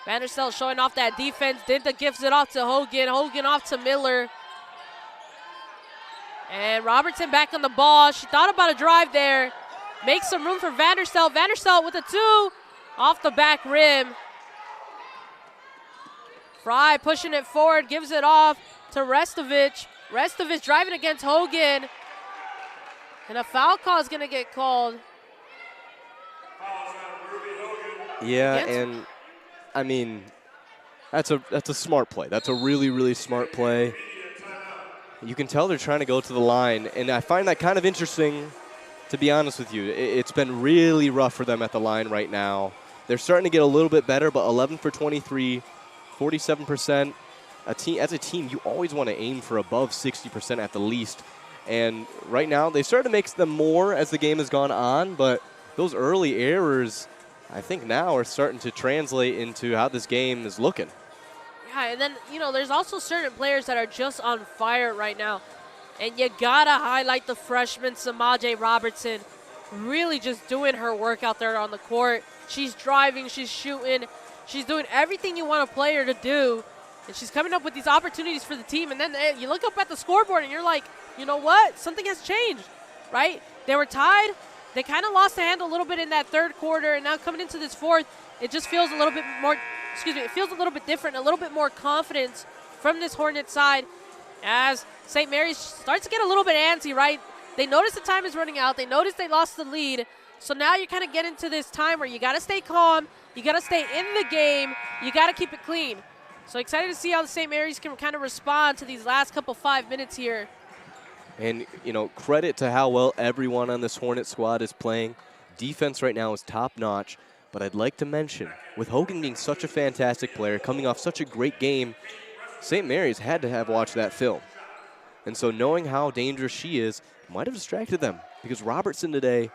Vanderstelt showing off that defense. Dinta gives it off to Hogan. Hogan off to Miller. And Robertson back on the ball. She thought about a drive there. Makes some room for Vanderstelt. Vanderstelt with a 2 off the back rim. Fry pushing it forward, gives it off to Restovich. Restovich driving against Hogan. And a foul call is going to get called. Yeah, and I mean, that's a smart play. That's a really, really smart play. You can tell they're trying to go to the line, and I find that kind of interesting, to be honest with you. It's been really rough for them at the line right now. They're starting to get a little bit better, but 11 for 23, 47%. As a team, you always want to aim for above 60% at the least. And right now, they started to make them more as the game has gone on, but those early errors, I think now are starting to translate into how this game is looking. Yeah, and then, there's also certain players that are just on fire right now. And you got to highlight the freshman, Samaje Robertson, really just doing her work out there on the court. She's driving, she's shooting, she's doing everything you want a player to do. And she's coming up with these opportunities for the team. And then you look up at the scoreboard and you're like, you know what? Something has changed, right? They were tied. They kind of lost the hand a little bit in that third quarter. And now coming into this fourth, it just feels a little bit more, it feels a little bit different, a little bit more confidence from this Hornet side as St. Mary's starts to get a little bit antsy, right? They notice the time is running out. They notice they lost the lead. So now you kind of get into this time where you got to stay calm. You got to stay in the game. You got to keep it clean. So excited to see how the St. Mary's can kind of respond to these last couple 5 minutes here. And, credit to how well everyone on this Hornet squad is playing. Defense right now is top-notch. But I'd like to mention, with Hogan being such a fantastic player, coming off such a great game, St. Mary's had to have watched that film. And so knowing how dangerous she is might have distracted them, because Robertson today,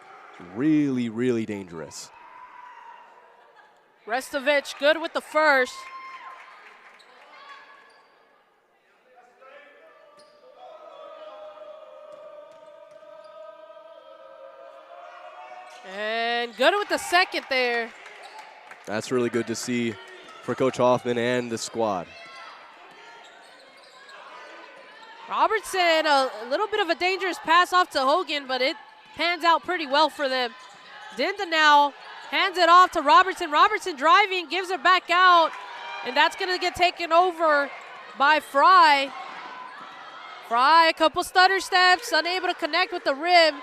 really, really dangerous. Restovich good with the first. And good with the second there. That's really good to see for Coach Hoffman and the squad. Robertson, a little bit of a dangerous pass off to Hogan, but it pans out pretty well for them. Dinta now hands it off to Robertson. Robertson driving, gives it back out, and that's going to get taken over by Fry. Fry, a couple stutter steps, unable to connect with the rim.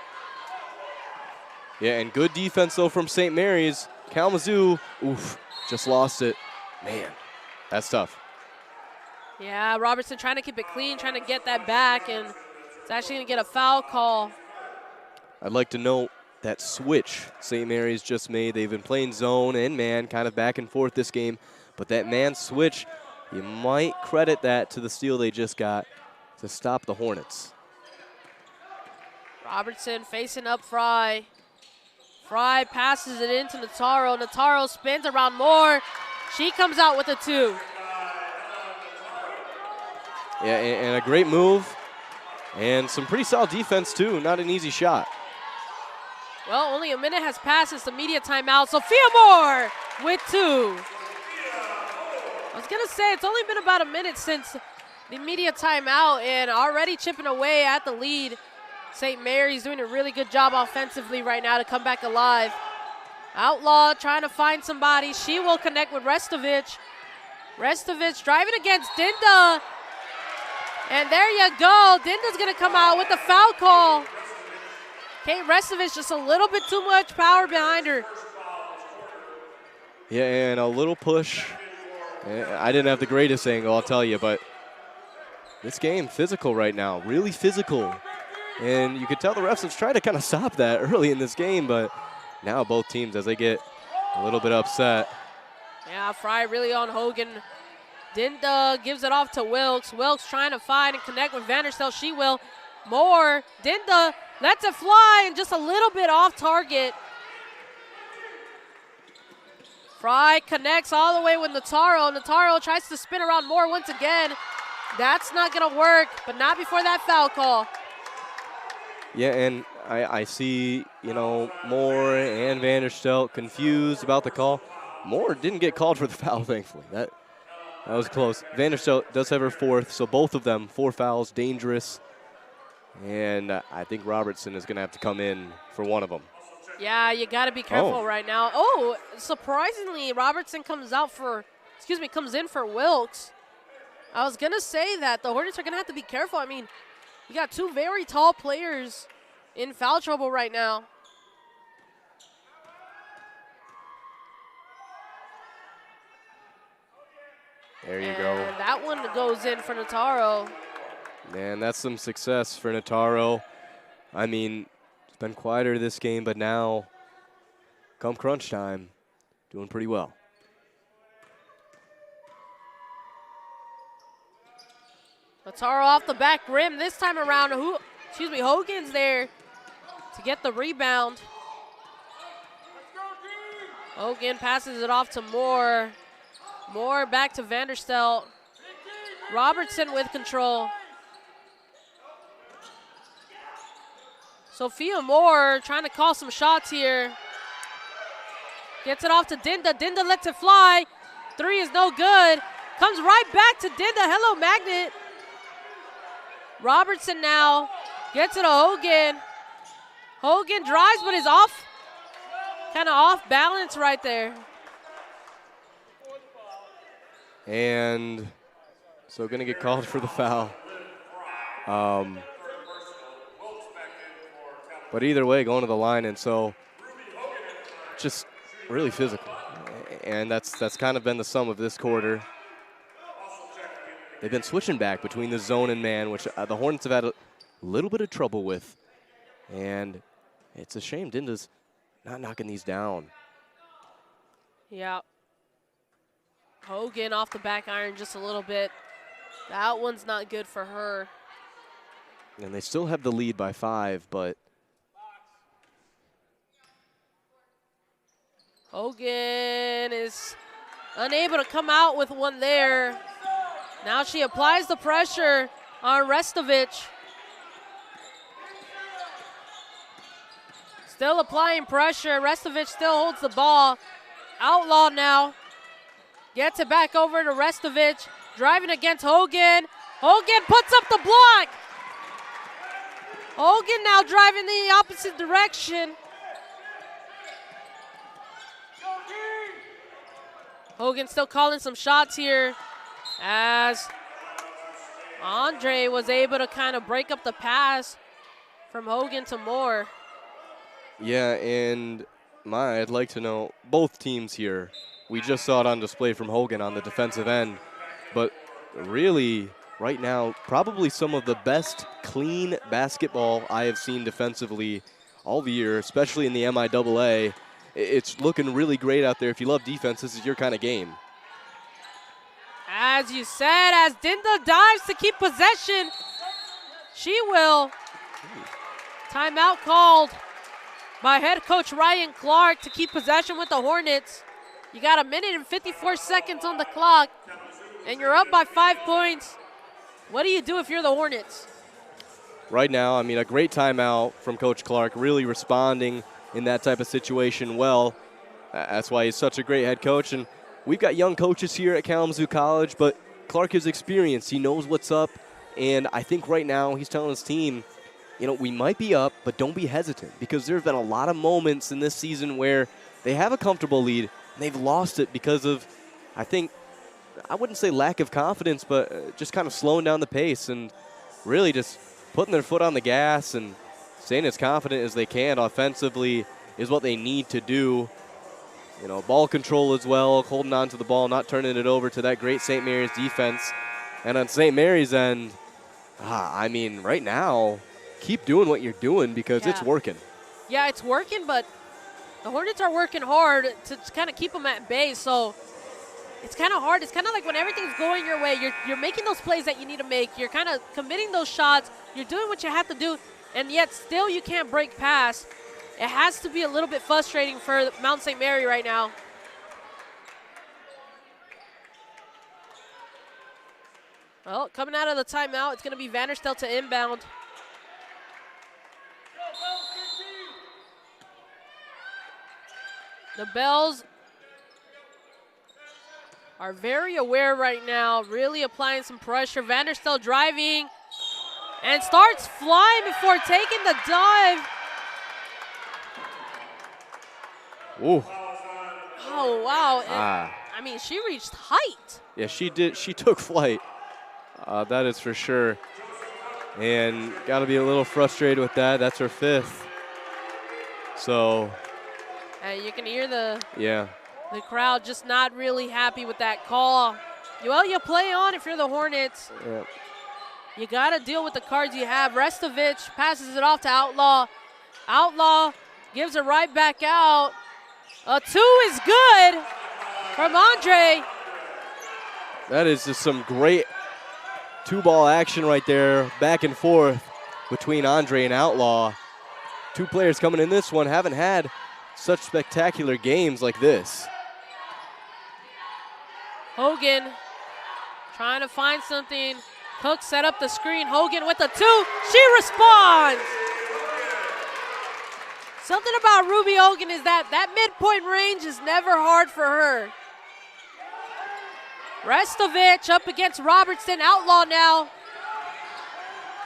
Yeah, and good defense, though, from St. Mary's. Kalamazoo, just lost it. Man, that's tough. Yeah, Robertson trying to keep it clean, trying to get that back, and it's actually going to get a foul call. I'd like to note that switch St. Mary's just made. They've been playing zone and man kind of back and forth this game, but that man switch, you might credit that to the steal they just got to stop the Hornets. Robertson facing up Fry. Fry passes it into Nataro. Nataro spins around more. She comes out with a 2. Yeah, and a great move. And some pretty solid defense, too. Not an easy shot. Well, only a minute has passed since the media timeout. Sophia Moore with 2. I was going to say, it's only been about a minute since the media timeout, and already chipping away at the lead. St. Mary's doing a really good job offensively right now to come back alive. Outlaw trying to find somebody. She will connect with Restovich. Restovich driving against Dinta. And there you go. Dinta's going to come out with the foul call. Kate Restovich just a little bit too much power behind her. Yeah, and a little push. I didn't have the greatest angle, I'll tell you, but this game, physical right now, really physical. And you could tell the refs have tried to kind of stop that early in this game, but now both teams, as they get a little bit upset. Yeah, Fry really on Hogan. Dinda gives it off to Wilkes. Wilkes trying to find and connect with Vanderstel. She will. More. Dinda lets it fly and just a little bit off target. Fry connects all the way with Nataro. Nataro tries to spin around Moore once again. That's not going to work, but not before that foul call. Yeah, and I see, Moore and Vanderstel confused about the call. Moore didn't get called for the foul, thankfully. That was close. Vanderstel does have her fourth, so both of them, 4 fouls, dangerous. And I think Robertson is going to have to come in for one of them. Yeah, you got to be careful right now. Oh, surprisingly, Robertson comes in for Wilkes. I was going to say that the Hornets are going to have to be careful. I mean, you got 2 very tall players in foul trouble right now. There you go. That one goes in for Nataro. Man, that's some success for Nataro. I mean, it's been quieter this game, but now, come crunch time, doing pretty well. Nataro off the back rim this time around. Hogan's there to get the rebound. Hogan passes it off to Moore. Moore back to Vanderstel. Robertson with control. Sophia Moore trying to call some shots here. Gets it off to Dinda. Dinda lets it fly. 3 is no good. Comes right back to Dinda. Hello, Magnet. Robertson now gets it to Hogan. Hogan drives, but is kind of off balance right there. And so going to get called for the foul. But either way, going to the line, and so just really physical. And that's kind of been the sum of this quarter. They've been switching back between the zone and man, which the Hornets have had a little bit of trouble with. And it's a shame Dinda's not knocking these down. Yeah. Hogan off the back iron just a little bit. That one's not good for her. And they still have the lead by 5, but Hogan is unable to come out with one there. Now she applies the pressure on Restovich. Still applying pressure. Restovich still holds the ball. Outlaw now. Gets it back over to Restovich. Driving against Hogan. Hogan puts up the block. Hogan now driving the opposite direction. Hogan still calling some shots here as Andre was able to kind of break up the pass from Hogan to Moore. yeah, and I'd like to know, both teams here, we just saw it on display from Hogan on the defensive end, but really, right now, probably some of the best clean basketball I have seen defensively all year, especially in the MIAA. It's looking really great out there. If you love defense, this is your kind of game. As you said, as Dinda dives to keep possession, she will. Timeout called by head coach Ryan Clark to keep possession with the Hornets. You got 1 minute and 54 seconds on the clock, and you're up by 5 points. What do you do if you're the Hornets? Right now, I mean, a great timeout from Coach Clark, really responding in that type of situation well. That's why he's such a great head coach. And we've got young coaches here at Kalamazoo College, but Clark is experienced. He knows what's up. And I think right now he's telling his team, we might be up, but don't be hesitant, because there have been a lot of moments in this season where they have a comfortable lead and they've lost it because of, I wouldn't say lack of confidence, but just kind of slowing down the pace and really just putting their foot on the gas and staying as confident as they can offensively is what they need to do. Ball control as well, holding on to the ball, not turning it over to that great St. Mary's defense. And on St. Mary's end, right now, keep doing what you're doing because it's working. Yeah, it's working, but the Hornets are working hard to kind of keep them at bay. So it's kind of hard. It's kind of like when everything's going your way, you're making those plays that you need to make. You're kind of committing those shots. You're doing what you have to do, and yet still you can't break past. It has to be a little bit frustrating for Mount St. Mary right now. Well, coming out of the timeout, it's going to be Vanderstel to inbound. The Bells are very aware right now, really applying some pressure. Vanderstel driving and starts flying before taking the dive. Ooh. Oh, wow. I mean, she reached height. Yeah, she did. She took flight. That is for sure. And got to be a little frustrated with that. That's her 5th. So. You can hear the crowd just not really happy with that call. Well, you play on if you're the Hornets. Yeah. You got to deal with the cards you have. Restovich passes it off to Outlaw. Outlaw gives it right back out. A 2 is good from Andre. That is just some great 2-ball action right there, back and forth between Andre and Outlaw. 2 players coming in this one haven't had such spectacular games like this. Hogan trying to find something. Cook set up the screen. Hogan with a 2. She responds. Something about Ruby Hogan is that midpoint range is never hard for her. Restovich up against Robertson. Outlaw now.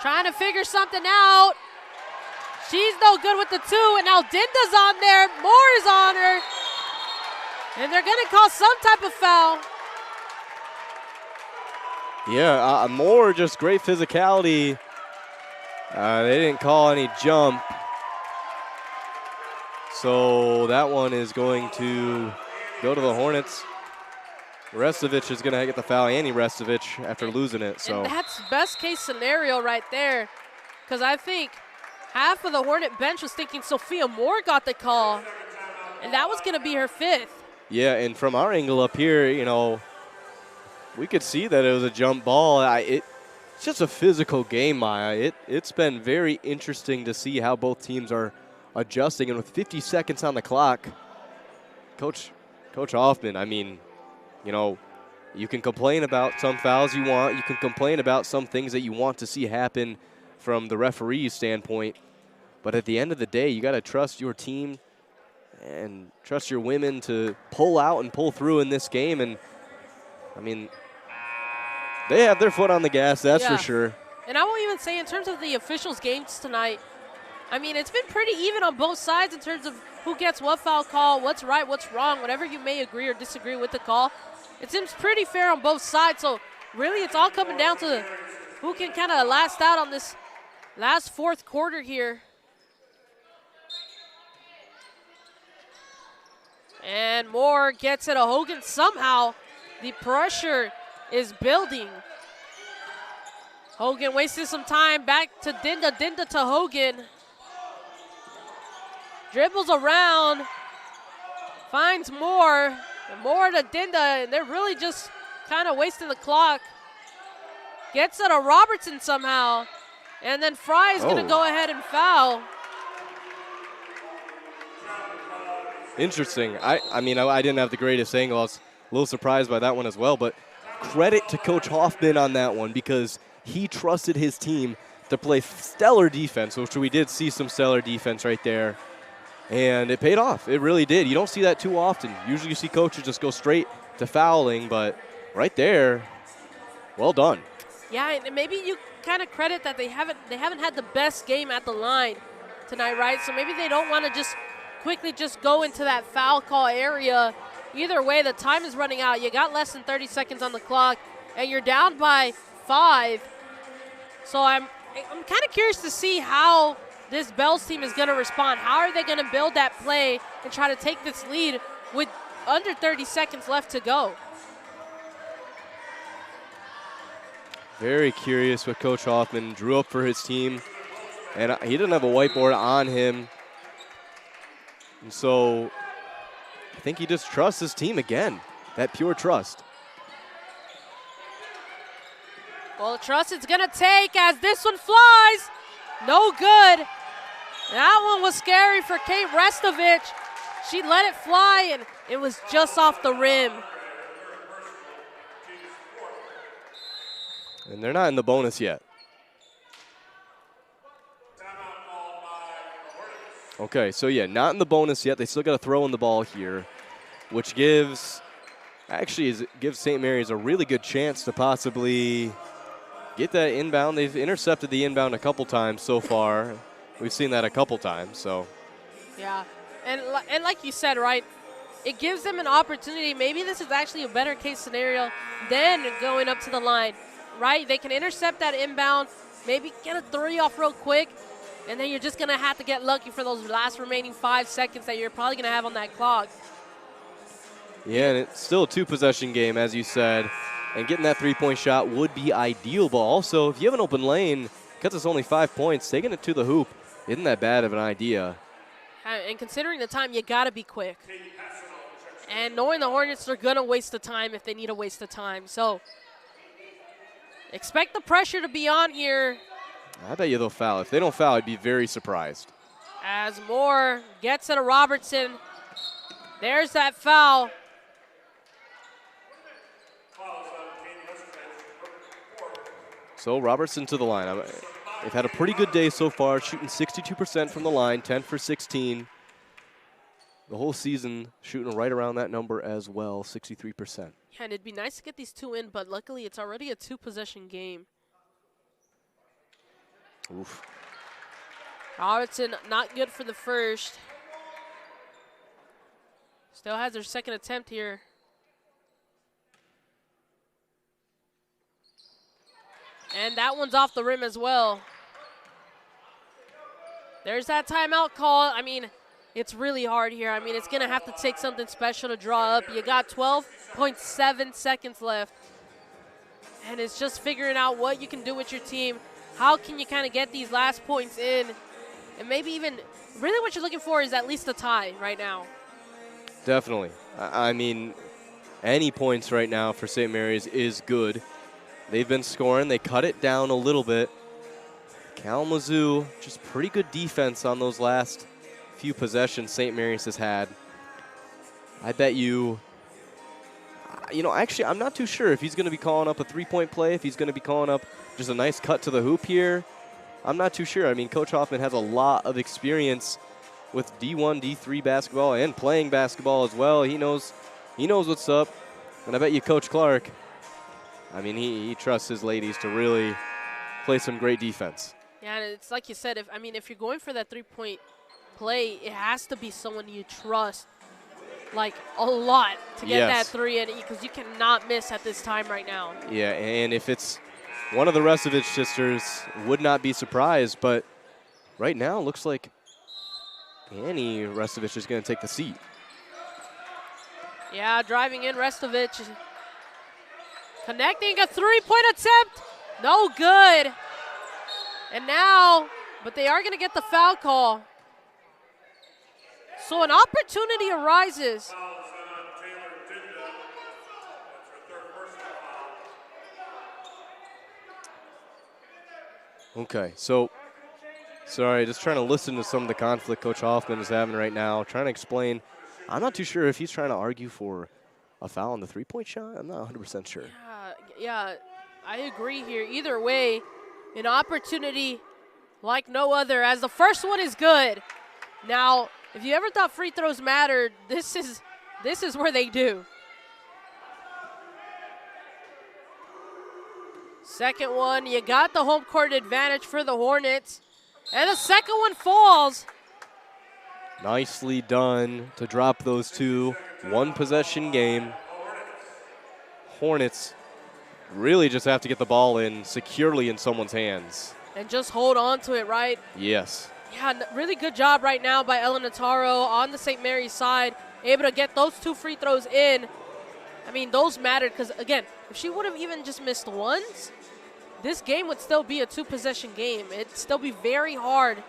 Trying to figure something out. She's no good with the 2, and now Dinda's on there. Moore is on her. And they're going to call some type of foul. Yeah, Moore, just great physicality. They didn't call any jump. So that one is going to go to the Hornets. Restovich is going to get the foul, Annie Restovich, after losing it. So and that's best case scenario right there, because I think half of the Hornet bench was thinking Sophia Moore got the call, and that was going to be her 5th. Yeah, and from our angle up here, you know, we could see that it was a jump ball. It's just a physical game, Maya. It's been very interesting to see how both teams are adjusting, and with 50 seconds on the clock, Coach Hoffman, I mean, you know, you can complain about some fouls you want. You can complain about some things that you want to see happen from the referee's standpoint. But at the end of the day, you got to trust your team and trust your women to pull out and pull through in this game. And, I mean, they have their foot on the gas, that's for sure. And I won't even say in terms of the officials' games tonight, I mean, it's been pretty even on both sides in terms of who gets what foul call, what's right, what's wrong, whatever you may agree or disagree with the call. It seems pretty fair on both sides. So really it's all coming down to who can kind of last out on this last 4th quarter here. And Moore gets it to Hogan somehow. The pressure is building. Hogan wasted some time. Back to Dinda. Dinda to Hogan. Dribbles around. Finds Moore. And Moore to Dinda. And they're really just kind of wasting the clock. Gets it to Robertson somehow. And then Fry's going to go ahead and foul. Interesting. I mean, I didn't have the greatest angle. I was a little surprised by that one as well. But credit to Coach Hoffman on that one because he trusted his team to play stellar defense, which we did see some stellar defense right there. And it paid off. It really did. You don't see that too often. Usually you see coaches just go straight to fouling, but right there, well done. Yeah, and maybe you kind of credit that they haven't had the best game at the line tonight, right? So maybe they don't want to just quickly just go into that foul call area. Either way, the time is running out. You got less than 30 seconds on the clock, and you're down by 5. So I'm kind of curious to see how this Bells team is going to respond. How are they going to build that play and try to take this lead with under 30 seconds left to go? Very curious what Coach Hoffman drew up for his team. And he didn't have a whiteboard on him. And so I think he just trusts his team again, that pure trust. Well, the trust it's going to take as this one flies. No good. That one was scary for Kate Restovich. She let it fly, and it was just off the rim. And they're not in the bonus yet. Okay, so yeah, not in the bonus yet. They still got to throw in the ball here, which gives St. Mary's a really good chance to possibly get that inbound. They've intercepted the inbound a couple times so far. We've seen that a couple times, so. Yeah, and like you said, right, it gives them an opportunity. Maybe this is actually a better case scenario than going up to the line, right? They can intercept that inbound, maybe get a three off real quick, and then you're just going to have to get lucky for those last remaining 5 seconds that you're probably going to have on that clock. Yeah, and it's still a 2-possession game, as you said. And getting that 3-point shot would be ideal. But also, if you have an open lane, because it's only 5 points, taking it to the hoop isn't that bad of an idea. And considering the time, you got to be quick. And knowing the Hornets, they're going to waste the time if they need to waste the time. So expect the pressure to be on here. I bet you they'll foul. If they don't foul, I'd be very surprised. As Moore gets it to Robertson. There's that foul. So Robertson to the line. They've had a pretty good day so far, shooting 62% from the line, 10 for 16. The whole season shooting right around that number as well, 63%. Yeah, and it'd be nice to get these two in, but luckily it's already a 2-possession game. Oof. Robertson not good for the first. Still has their second attempt here. And that one's off the rim as well. There's that timeout call. I mean, it's really hard here. I mean, it's going to have to take something special to draw up. You got 12.7 seconds left. And it's just figuring out what you can do with your team. How can you kind of get these last points in? And maybe even, really what you're looking for is at least a tie right now. Definitely. I mean, any points right now for St. Mary's is good. They've been scoring. They cut it down a little bit. Kalamazoo, just pretty good defense on those last few possessions St. Mary's has had. I bet you, actually, I'm not too sure if he's going to be calling up a 3-point play, if he's going to be calling up just a nice cut to the hoop here. I'm not too sure. I mean, Coach Hoffman has a lot of experience with D1, D3 basketball and playing basketball as well. He knows what's up. And I bet you Coach Clark, I mean, he trusts his ladies to really play some great defense. Yeah, and it's like you said, if you're going for that 3-point play, it has to be someone you trust, like, a lot to get that 3 in, because you cannot miss at this time right now. Yeah, and if it's one of the Restovich sisters, would not be surprised, but right now looks like Annie Restovich is going to take the seat. Yeah, driving in Restovich. Connecting a 3-point attempt. No good. And now, but they are going to get the foul call. So an opportunity arises. Okay, so, sorry, just trying to listen to some of the conflict Coach Hoffman is having right now, trying to explain. I'm not too sure if he's trying to argue for a foul on the 3-point shot. I'm not 100% sure. Yeah, I agree here. Either way, an opportunity like no other, as the first one is good. Now, if you ever thought free throws mattered, this is where they do. Second one, you got the home court advantage for the Hornets. And the second one falls. Nicely done to drop those two. 1-possession game. Hornets really just have to get the ball in securely in someone's hands. And just hold on to it, right? Yes. Yeah, really good job right now by Ellen Notaro on the St. Mary's side. Able to get those 2 free throws in. I mean, those mattered because, again, if she would have even just missed ones, this game would still be a 2-possession game. It'd still be very hard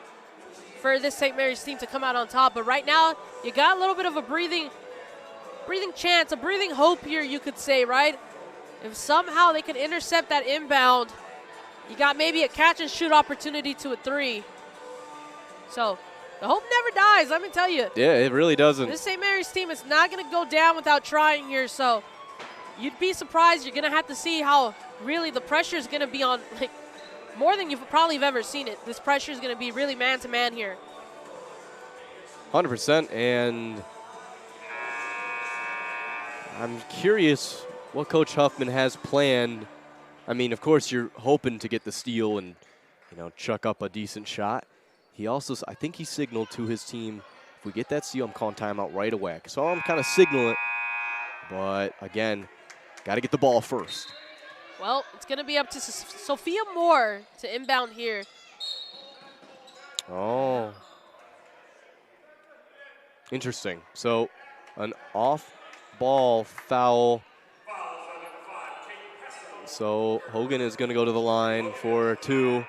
for this St. Mary's team to come out on top. But right now, you got a little bit of a breathing chance, a breathing hope here, you could say, right? If somehow they can intercept that inbound, you got maybe a catch and shoot opportunity to a 3. So the hope never dies, let me tell you. Yeah, it really doesn't. This St. Mary's team is not going to go down without trying here. So you'd be surprised. You're going to have to see how really the pressure is going to be on, like, more than you've probably ever seen it. This pressure is going to be really man-to-man here. 100%, and I'm curious what Coach Huffman has planned. I mean, of course, you're hoping to get the steal and, chuck up a decent shot. He also, I think he signaled to his team, if we get that steal, I'm calling timeout right away. So I'm kind of signaling it, but again, got to get the ball first. Well, it's going to be up to Sophia Moore to inbound here. Oh. Interesting. So an off-ball foul. So Hogan is going to go to the line for 2.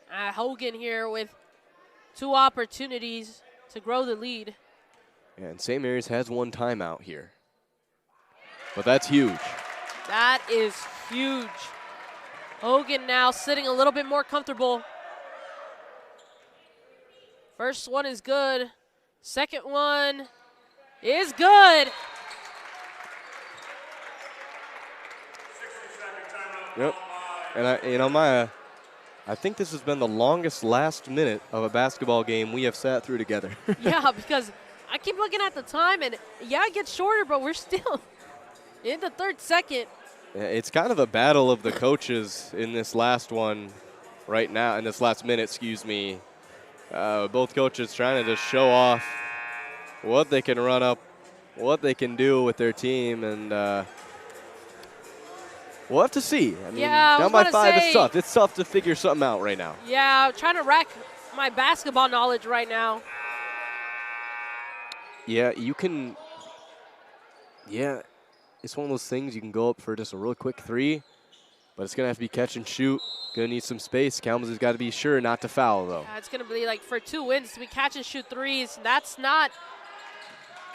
Hogan here with 2 opportunities to grow the lead. And St. Mary's has 1 timeout here. But that's huge. That is huge. Hogan now sitting a little bit more comfortable. First one is good. Second one is good. Yep. And Maya, I think this has been the longest last minute of a basketball game we have sat through together. Yeah, because I keep looking at the time, and yeah, it gets shorter, but we're still in the 3rd second. It's kind of a battle of the coaches in this last one right now, in this last minute, excuse me. Both coaches trying to just show off what they can run up, what they can do with their team, and we'll have to see. I mean, down by 5 is tough. It's tough to figure something out right now. Yeah, I'm trying to rack my basketball knowledge right now. Yeah, you can. Yeah, it's one of those things you can go up for just a real quick 3, but it's going to have to be catch and shoot. Going to need some space. Kalamazoo's got to be sure not to foul, though. Yeah, it's going to be like for 2 wins to be catch and shoot 3s. That's not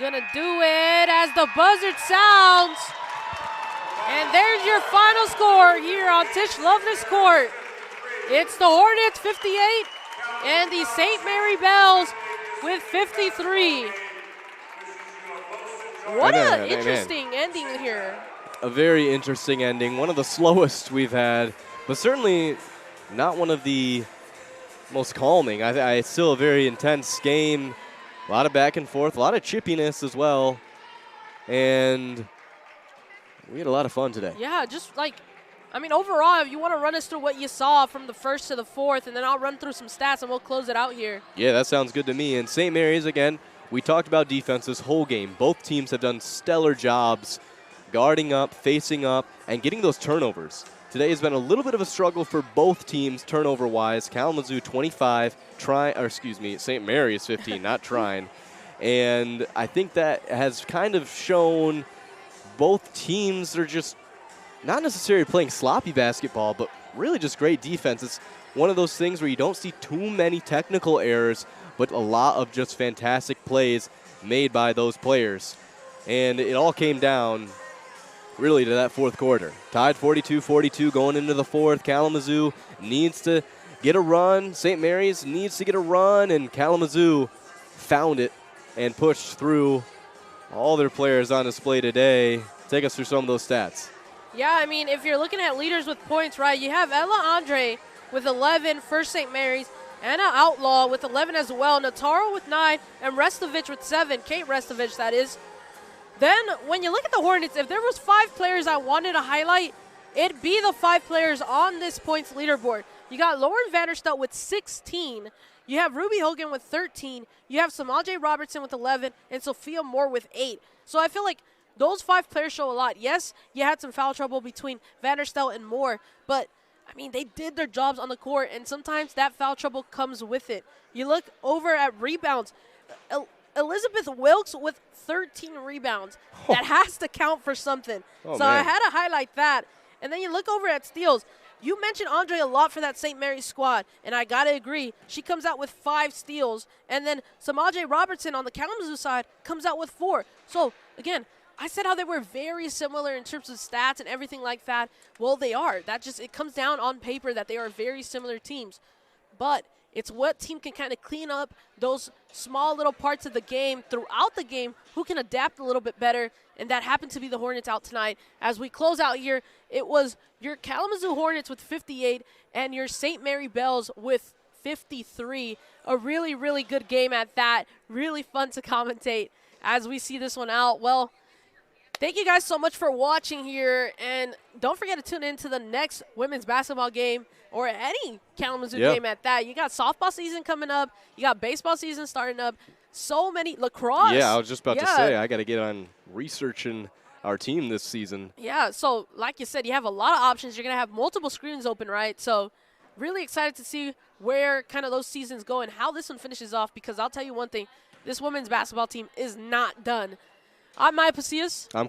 going to do it as the buzzer sounds. And there's your final score here on Tish Loveless Court. It's the Hornets 58 and the St. Mary Bells with 53. What an interesting ending here. A very interesting ending. One of the slowest we've had, but certainly not one of the most calming. It's still a very intense game. A lot of back and forth, a lot of chippiness as well. And we had a lot of fun today. Yeah, just like, overall, if you want to run us through what you saw from the 1st to the 4th, and then I'll run through some stats and we'll close it out here. Yeah, that sounds good to me. And St. Mary's, again, we talked about defense this whole game. Both teams have done stellar jobs guarding up, facing up, and getting those turnovers. Today has been a little bit of a struggle for both teams turnover-wise. Kalamazoo 25, St. Mary's 15, not trying. And I think that has kind of shown both teams are just not necessarily playing sloppy basketball, but really just great defense. It's one of those things where you don't see too many technical errors, but a lot of just fantastic plays made by those players. And it all came down really to that 4th quarter. Tied 42-42 going into the 4th. Kalamazoo needs to get a run. St. Mary's needs to get a run, and Kalamazoo found it and pushed through. All their players on display today. Take us through some of those stats. Yeah, if you're looking at leaders with points, right, you have Ella Andre with 11 for St. Mary's, Anna Outlaw with 11 as well, Nataro with 9, and Restovich with 7, Kate Restovich, that is. Then, when you look at the Hornets, if there was 5 players I wanted to highlight, it'd be the 5 players on this points leaderboard. You got Lauren Vanderstelt with 16. You have Ruby Hogan with 13. You have Samal J. Robertson with 11, and Sophia Moore with 8. So I feel like those 5 players show a lot. Yes, you had some foul trouble between Vanderstelt and Moore, but they did their jobs on the court, and sometimes that foul trouble comes with it. You look over at rebounds. Elizabeth Wilkes with 13 rebounds. That has to count for something. Oh, so I man. had to highlight that. And then you look over at steals. You mentioned Andre a lot for that St. Mary's squad, and I got to agree. She comes out with 5 steals, and then Samaje Robertson on the Kalamazoo side comes out with 4. So, again, I said how they were very similar in terms of stats and everything like that. Well, they are. It comes down on paper that they are very similar teams. But it's what team can kind of clean up those small little parts of the game throughout the game, who can adapt a little bit better, and that happened to be the Hornets out tonight. As we close out here, it was your Kalamazoo Hornets with 58 and your St. Mary Bells with 53. A really, really good game at that. Really fun to commentate as we see this one out. Well, thank you guys so much for watching here, and don't forget to tune in to the next women's basketball game or any Kalamazoo game at that. You got softball season coming up. You got baseball season starting up. So many lacrosse. Yeah, I was just about to say, I got to get on researching our team this season. Yeah, so like you said, you have a lot of options. You're going to have multiple screens open, right? So really excited to see where kind of those seasons go and how this one finishes off, because I'll tell you one thing, this women's basketball team is not done. I'm Maya Pasillas. I'm Quentin